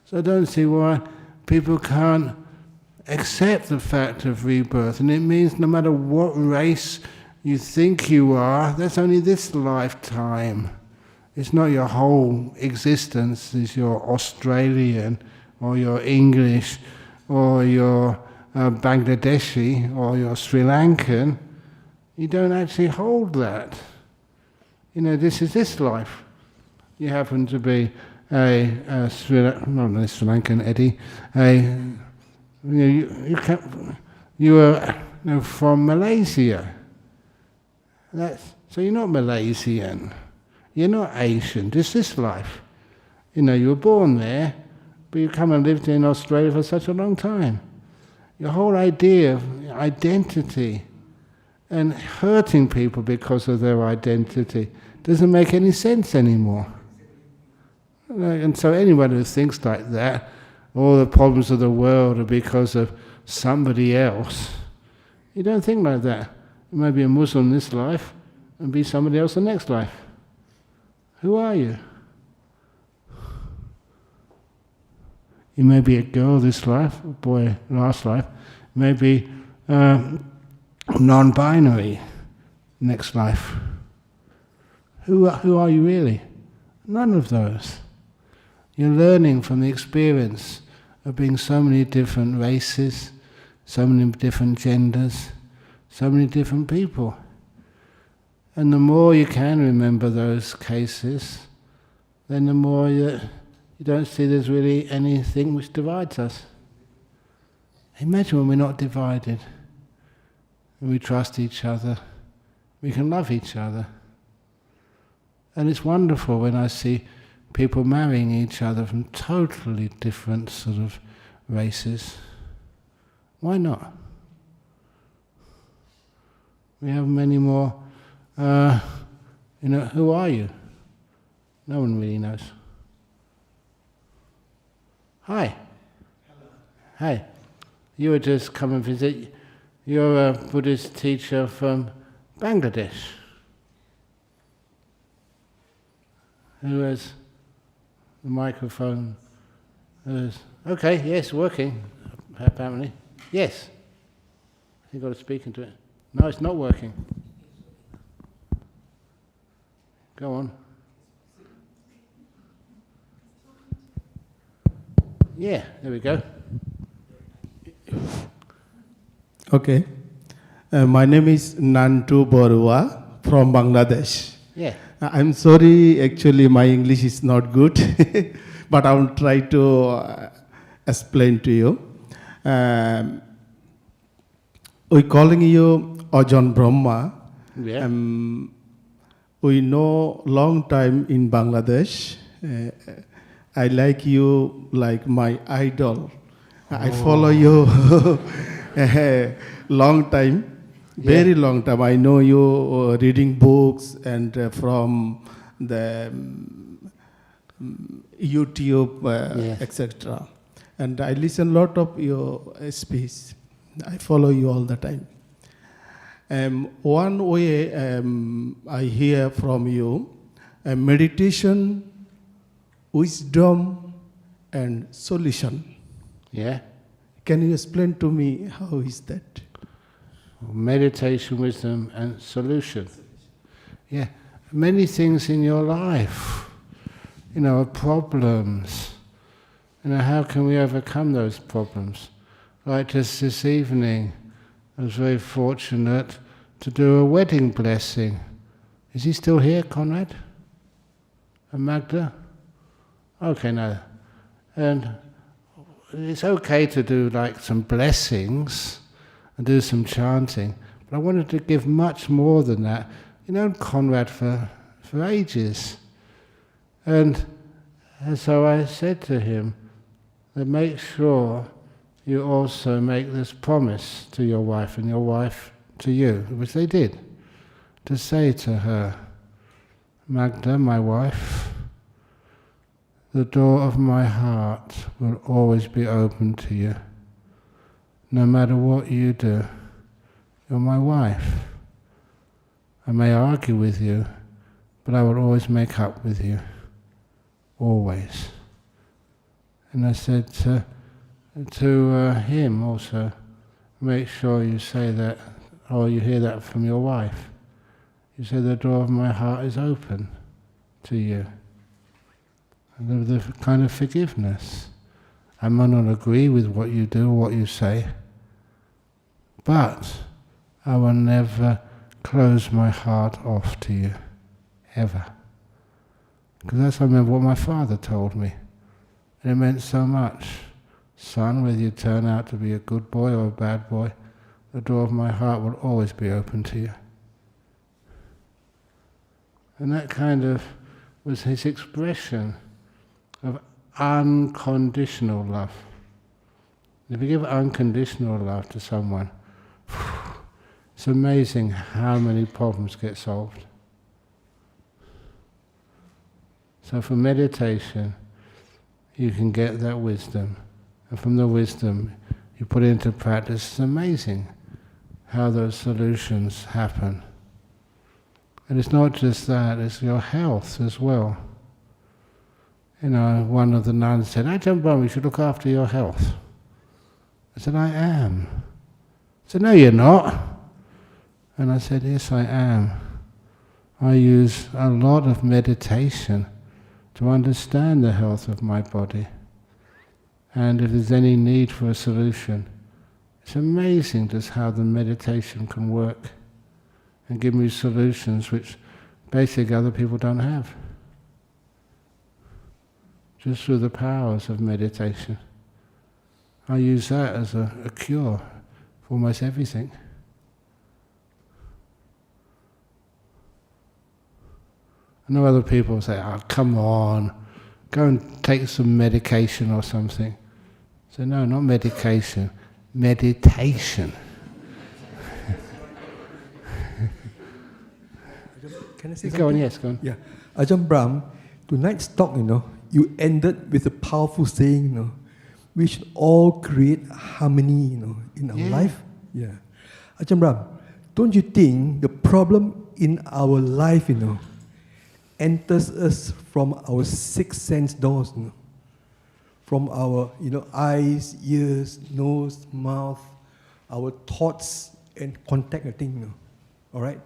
So I don't see why people can't accept the fact of rebirth. And it means no matter what race you think you are, that's only this lifetime. It's not your whole existence. It's your Australian or your English or your Bangladeshi or your Sri Lankan. You don't actually hold that. This is this life. You happen to be a Sri Lankan, Eddie. You are from Malaysia. So you're not Malaysian. You're not Asian. Just this life. You were born there, but you come and lived in Australia for such a long time. Your whole idea of identity and hurting people because of their identity doesn't make any sense anymore. And so anyone who thinks like that, all the problems of the world are because of somebody else, you don't think like that. You may be a Muslim this life and be somebody else the next life. Who are you? You may be a girl this life, a boy last life, maybe non-binary next life. Who are you really? None of those. You're learning from the experience of being so many different races, so many different genders, so many different people. And the more you can remember those cases, then the more you don't see there's really anything which divides us. Imagine when we're not divided, and we trust each other, we can love each other. And it's wonderful when I see people marrying each other from totally different sort of races. Why not? We have many more, who are you? No one really knows. Hi. Hello. Hi. You were just come and visit. You're a Buddhist teacher from Bangladesh. Who has the microphone? Okay, yes, working, apparently. Yes. You've got to speak into it. No, it's not working. Go on. Yeah, there we go. Okay. My name is Nantu Borua from Bangladesh. Yeah. I'm sorry, actually my English is not good, but I will try to explain to you. We calling you Ajahn Brahm. Yeah. We know long time in Bangladesh. I like you like my idol. I follow you a long time. Very long time. I know you reading books and from the YouTube, Yes. etc. And I listen a lot of your speech. I follow you all the time. One way I hear from you, meditation, wisdom, and solution. Yeah? Can you explain to me how is that? Meditation, wisdom, and solution. Yeah, many things in your life, are problems. How can we overcome those problems? Like just this evening, I was very fortunate to do a wedding blessing. Is he still here, Conrad? And Magda? Okay, no. And it's okay to do like some blessings and do some chanting, but I wanted to give much more than that. Conrad for ages. And so I said to him, that make sure you also make this promise to your wife and your wife to you, which they did, to say to her, Magda, my wife, the door of my heart will always be open to you. No matter what you do, you're my wife. I may argue with you, but I will always make up with you. Always. And I said to him also, make sure you say that, or you hear that from your wife. You say the door of my heart is open to you. And the kind of forgiveness. I might not agree with what you do or what you say, but I will never close my heart off to you, ever. Because that's, I remember what my father told me. And it meant so much. Son, whether you turn out to be a good boy or a bad boy, the door of my heart will always be open to you. And that kind of was his expression of unconditional love. If you give unconditional love to someone, it's amazing how many problems get solved. So for meditation, you can get that wisdom. And from the wisdom, you put it into practice. It's amazing how those solutions happen. And it's not just that, it's your health as well. One of the nuns said, Ajahn Brahm, you should look after your health. I said, I am. I said, no, you're not. And I said, yes, I am. I use a lot of meditation to understand the health of my body. And if there's any need for a solution, it's amazing just how the meditation can work and give me solutions which basically other people don't have. Just through the powers of meditation. I use that as a cure for almost everything. I know other people say, oh, come on, go and take some medication or something. I say, no, not medication, meditation. Can I say Go on, something? yes, go on. Yeah. Ajahn Brahm, tonight's talk, you ended with a powerful saying, we should all create harmony, in our life. Yeah. Ajahn Brahm, don't you think the problem in our life, enters us from our six sense doors, from our, eyes, ears, nose, mouth, our thoughts and contact the thing, all right?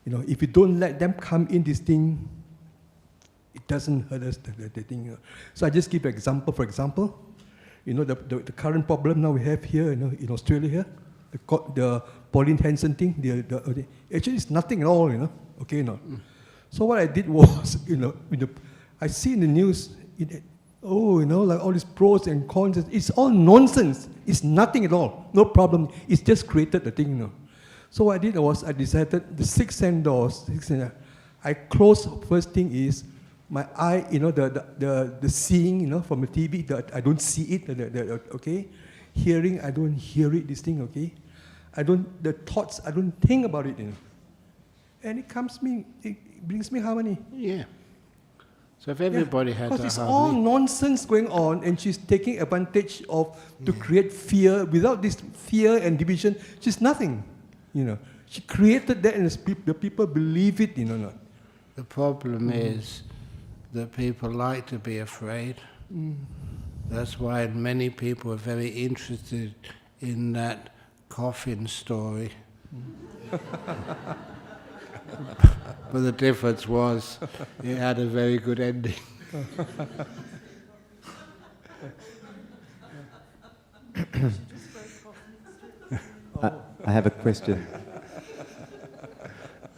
If you don't let them come in this thing, it doesn't hurt us, the thing. So I just give an example. For example, the current problem now we have here, in Australia here, the Pauline Hanson thing, actually it's nothing at all, okay, So what I did was, I see in the news, like all these pros and cons, it's all nonsense. It's nothing at all, no problem. It's just created the thing, So what I did was I decided the six sense doors, I closed, first thing is My eye, the seeing, from the TV, I don't see it, okay? Hearing, I don't hear it, this thing, okay? The thoughts, I don't think about it, And it brings me harmony. Yeah. So if everybody had Because that it's all harmony, nonsense going on, and she's taking advantage to create fear. Without this fear and division, she's nothing, She created that, and the people believe it, not. the problem is that people like to be afraid. That's why many people are very interested in that coffin story. But the difference was it had a very good ending. I have a question.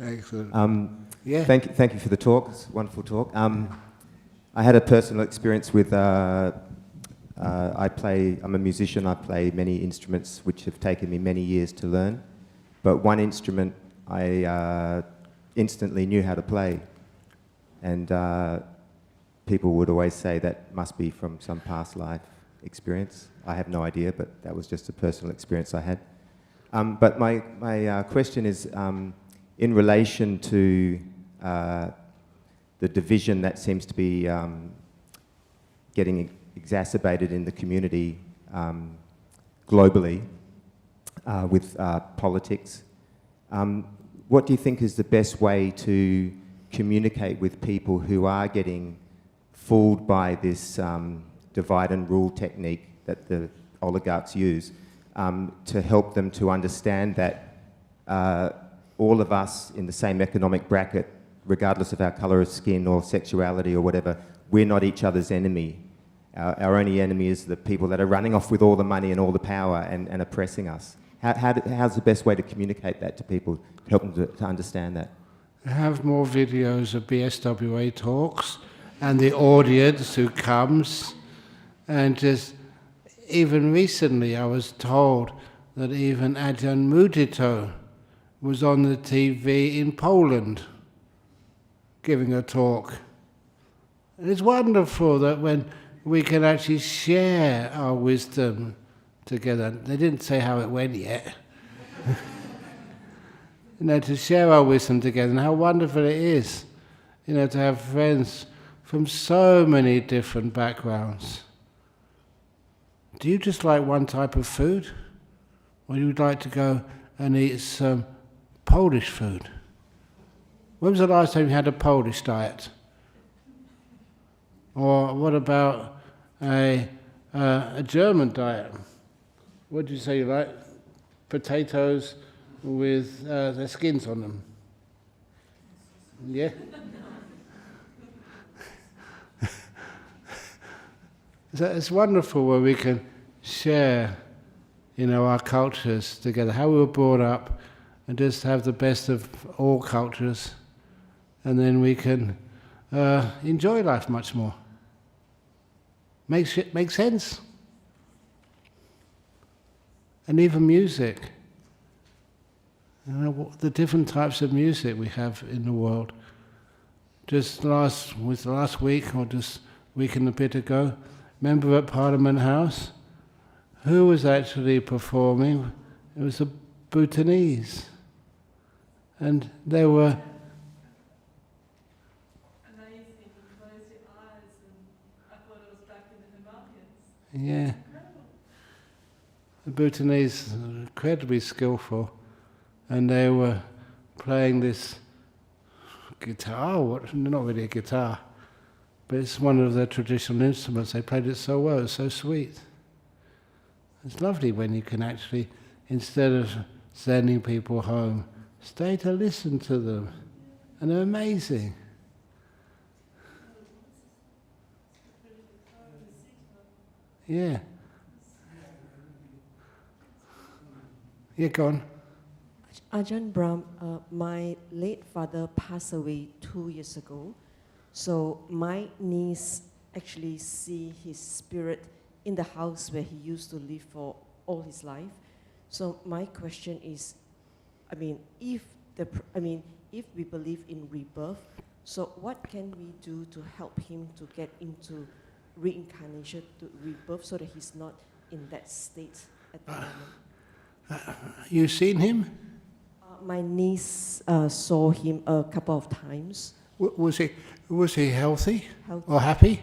Excellent. Yeah. Thank you for the talk. It's a wonderful talk. I had a personal experience with. I'm a musician. I play many instruments, which have taken me many years to learn. But one instrument I instantly knew how to play, and people would always say that must be from some past life experience. I have no idea, but that was just a personal experience I had. But my question is in relation to the division that seems to be getting exacerbated in the community globally with politics. What do you think is the best way to communicate with people who are getting fooled by this divide and rule technique that the oligarchs use, to help them to understand that all of us in the same economic bracket, regardless of our colour of skin or sexuality or whatever, we're not each other's enemy. Our only enemy is the people that are running off with all the money and all the power and oppressing us. How's the best way to communicate that to people, to help them to understand that? Have more videos of BSWA talks and the audience who comes, and just even recently I was told that even Ajahn Brahm was on the TV in Poland giving a talk. And it's wonderful that when we can actually share our wisdom together. They didn't say how it went yet. To share our wisdom together, and how wonderful it is, to have friends from so many different backgrounds. Do you just like one type of food? Or you would like to go and eat some Polish food? When was the last time you had a Polish diet? Or what about a German diet? What did you say you like? Potatoes with their skins on them. Yeah? So it's wonderful where we can share, our cultures together, how we were brought up, and just have the best of all cultures, and then we can enjoy life much more. Makes sense? And even music. The different types of music we have in the world. Just last week, or just week and a bit ago, remember at Parliament House? Who was actually performing? It was the Bhutanese. And they were... Amazing, you close your eyes and I thought it was back in the Himalayas. Yeah. The Bhutanese are incredibly skillful, and they were playing this guitar, not really a guitar, but it's one of their traditional instruments. They played it so well, it's so sweet. It's lovely when you can actually, instead of sending people home, stay to listen to them, and they're amazing. Yeah. Yeah, go on. Ajahn Brahm, my late father passed away 2 years ago. So my niece actually see his spirit in the house where he used to live for all his life. So my question is, if we believe in rebirth, So what can we do to help him to get into reincarnation, to rebirth, so that he's not in that state at the moment? You seen him? My niece saw him a couple of times. Was he healthy Healthy. or happy?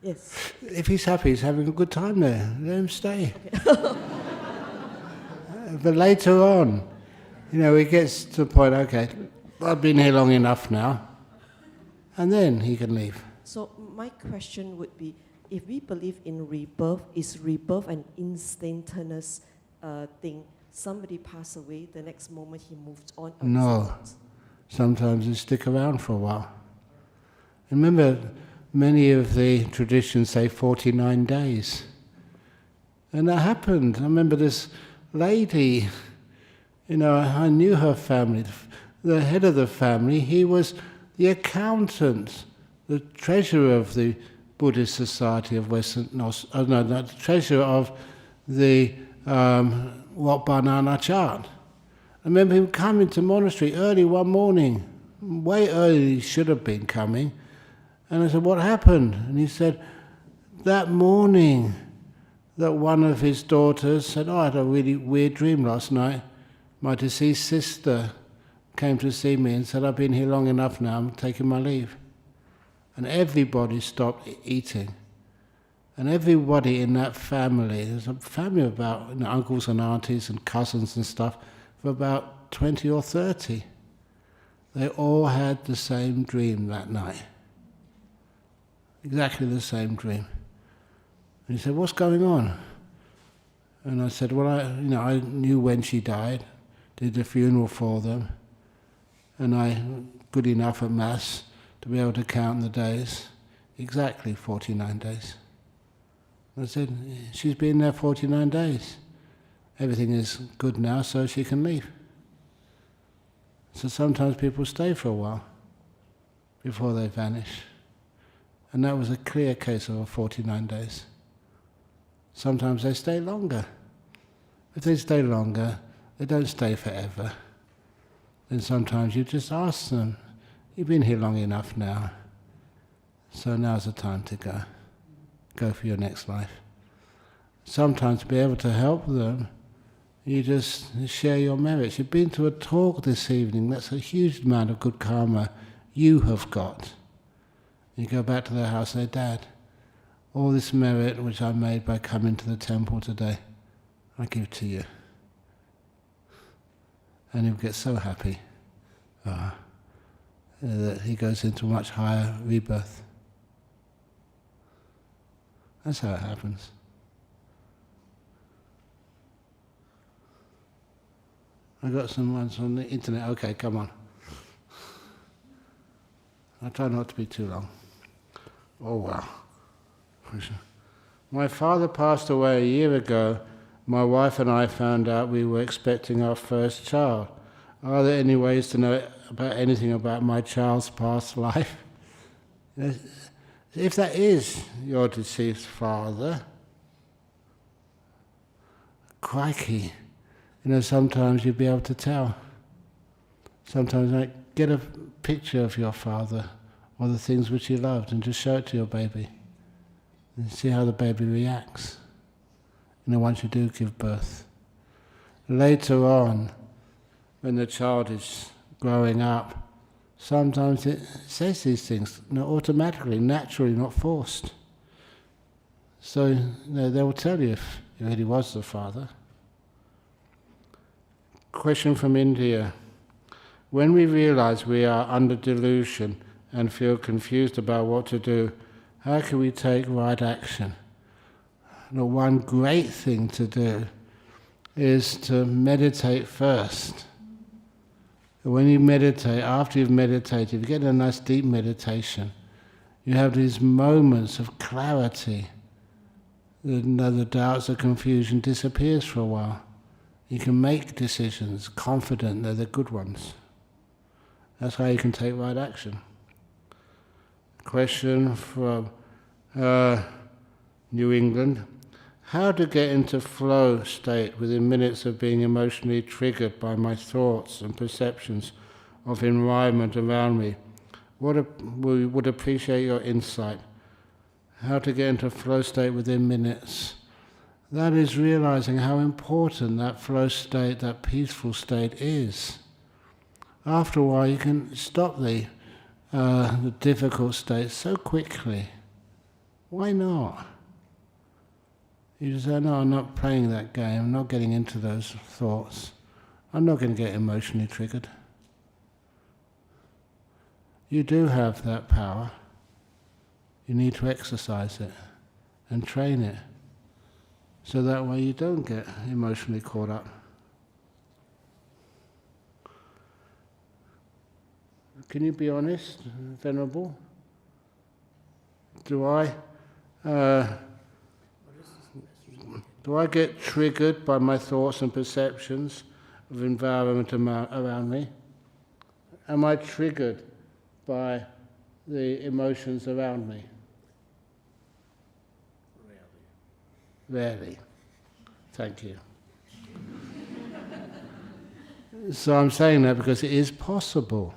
Yes. If he's happy, he's having a good time there. Let him stay. But later on, he gets to the point, okay, I've been here long enough now, and then he can leave. So my question would be, if we believe in rebirth, is rebirth an instantaneous thing? Somebody passed away, the next moment he moved on? No. Sometimes they stick around for a while. Remember, many of the traditions say 49 days. And that happened. I remember this lady, I knew her family. The head of the family, he was the accountant, the treasurer of the Buddhist Society of Western, the treasurer of the Wat Banana Chart. I remember him coming to monastery early one morning, way early he should have been coming. And I said, what happened? And he said, that morning that one of his daughters said, I had a really weird dream last night. My deceased sister came to see me and said, I've been here long enough now, I'm taking my leave. And everybody stopped eating. And everybody in that family, there's a family of about uncles and aunties and cousins and stuff, of about 20 or 30. They all had the same dream that night. Exactly the same dream. And he said, what's going on? And I said, well, I knew when she died, did the funeral for them, and I good enough at Mass to be able to count the days, exactly 49 days. I said, she's been there 49 days. Everything is good now, so she can leave. So sometimes people stay for a while before they vanish. And that was a clear case of 49 days. Sometimes they stay longer. If they stay longer, they don't stay forever. Then sometimes you just ask them, you've been here long enough now, so now's the time to go. Go for your next life. Sometimes to be able to help them, you just share your merits. You've been to a talk this evening, that's a huge amount of good karma you have got. You go back to their house and say, Dad, all this merit which I made by coming to the temple today, I give to you. And he'll get so happy that he goes into a much higher rebirth. That's how it happens. I got some ones on the internet. Okay, come on. I'll try not to be too long. Oh, wow. My father passed away a year ago. My wife and I found out we were expecting our first child. Are there any ways to know anything about my child's past life? If that is your deceased father, crikey, sometimes you'd be able to tell. Sometimes get a picture of your father or the things which he loved and just show it to your baby and see how the baby reacts. Once you do give birth. Later on, when the child is growing up, sometimes it says these things automatically, naturally, not forced. So they will tell you if it really was the father. Question from India. When we realize we are under delusion and feel confused about what to do, how can we take right action? One great thing to do is to meditate first. When you meditate, after you've meditated, you get a nice deep meditation, you have these moments of clarity. The doubts, the confusion disappears for a while. You can make decisions, confident they're the good ones. That's how you can take right action. Question from New England. How to get into flow state within minutes of being emotionally triggered by my thoughts and perceptions of environment around me? we would appreciate your insight. How to get into a flow state within minutes. That is realizing how important that flow state, that peaceful state is. After a while you can stop the difficult states so quickly. Why not? You just say, no, I'm not playing that game, I'm not getting into those thoughts. I'm not going to get emotionally triggered. You do have that power. You need to exercise it and train it, so that way you don't get emotionally caught up. Can you be honest, Venerable? Do I get triggered by my thoughts and perceptions of environment around me? Am I triggered by the emotions around me? Rarely. Thank you. So I'm saying that because it is possible.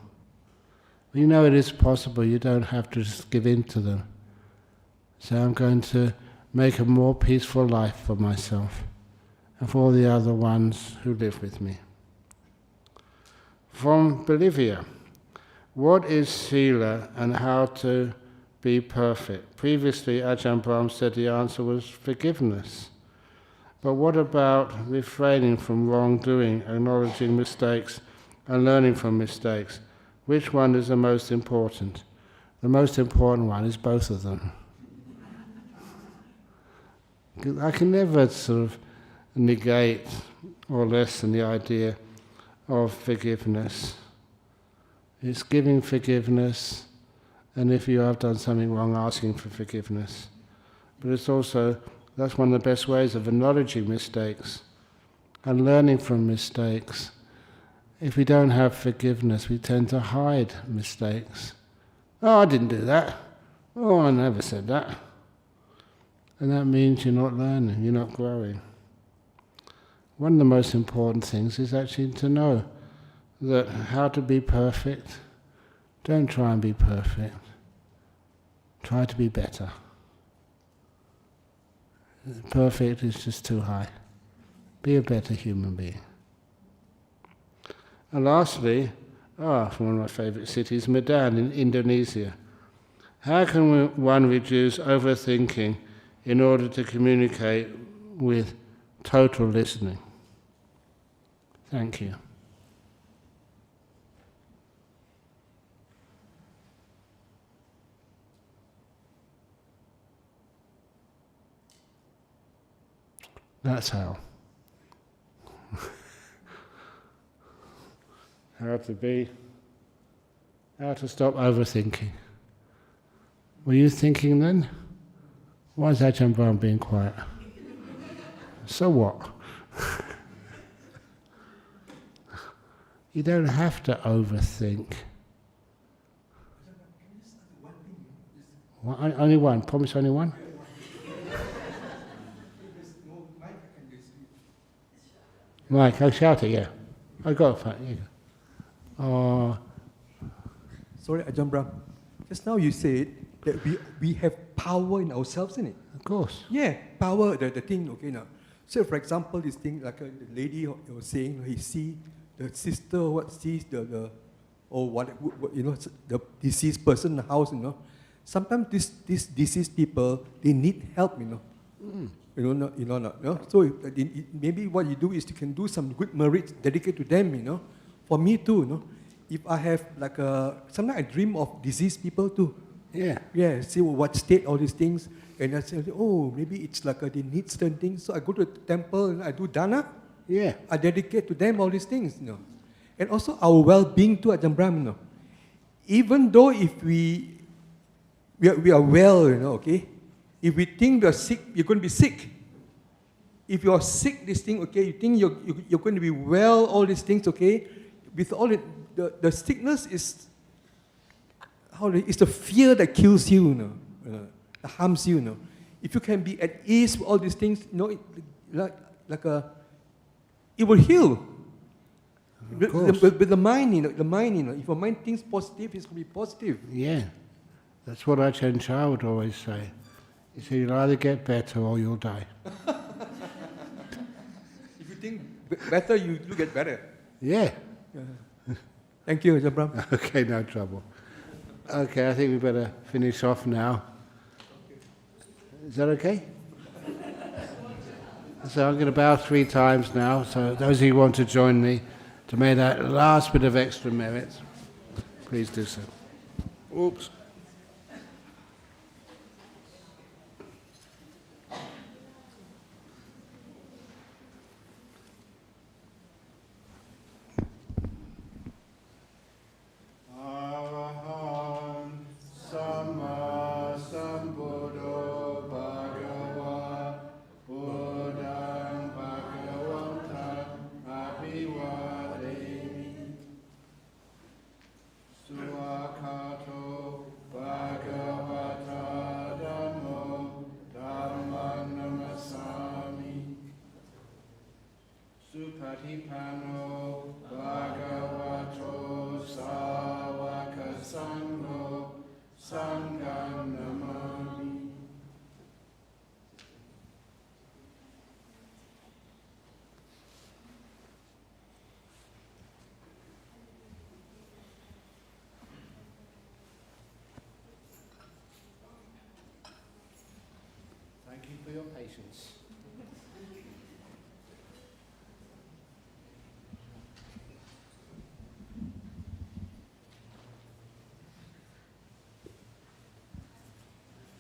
You know it is possible, you don't have to just give in to them. So I'm going to make a more peaceful life for myself and for all the other ones who live with me. From Bolivia, what is Sila and how to be perfect? Previously, Ajahn Brahm said the answer was forgiveness. But what about refraining from wrongdoing, acknowledging mistakes and learning from mistakes? Which one is the most important? The most important one is both of them. I can never sort of negate or lessen the idea of forgiveness. It's giving forgiveness, and if you have done something wrong, asking for forgiveness. But it's also, that's one of the best ways of acknowledging mistakes and learning from mistakes. If we don't have forgiveness, we tend to hide mistakes. Oh, I didn't do that. Oh, I never said that. And that means you're not learning, you're not growing. One of the most important things is actually to know that how to be perfect. Don't try and be perfect. Try to be better. Perfect is just too high. Be a better human being. And lastly, from one of my favourite cities, Medan in Indonesia. How can one reduce overthinking in order to communicate with total listening? Thank you. That's how. How to stop overthinking. Were you thinking then? Why is Ajahn Brahm being quiet? So what? You don't have to overthink. Only one? Promise only one? Mike, I'll shout it, yeah. I got it. Yeah. Sorry, Ajahn Brahm. Just now you said that we have power in ourselves, isn't it? Of course. Yeah, power, the thing, okay now. So for example, this thing, like the lady was saying, he see the sister, sees what you know, the deceased person in the house, you know. Sometimes these deceased people, they need help, you know. You know. So maybe what you do is you can do some good merits dedicated to them, you know. For me too, you know. If I have sometimes I dream of deceased people too. Yeah. Yeah, see what state all these things. And I say, oh, maybe it's like they need certain things. So I go to the temple and I do dana. Yeah. I dedicate to them all these things, you know. And also our well-being too, Ajahn Brahm, you know. Even though if we are well, you know, okay. If we think we are sick, you're going to be sick. If you are sick, this thing, okay, you think you're going to be well, all these things, okay. With all the sickness is it's the fear that kills you, you know, that harms you, you know. If you can be at ease with all these things, you know, it will heal. Of course. With the mind, the mind, if your mind thinks positive, it's going to be positive. Yeah. That's what Ajahn Chah would always say. He said, you'll either get better or you'll die. If you think better, you get better. Yeah. Thank you, Ajahn Brahm. Okay, no trouble. Okay, I think we better finish off now. Is that okay? So I'm going to bow 3 times now, so those of you who want to join me to make that last bit of extra merit, please do so. Oops. Arahant Samma Sambuddho Bhagava Buddhang Bhagavantam Abhivademi Suakato Bhagavata Dhammo Dhamman Namasami Supatipano Bhagavato Sāvaka Sangho Sangham Namami. Thank you for your patience.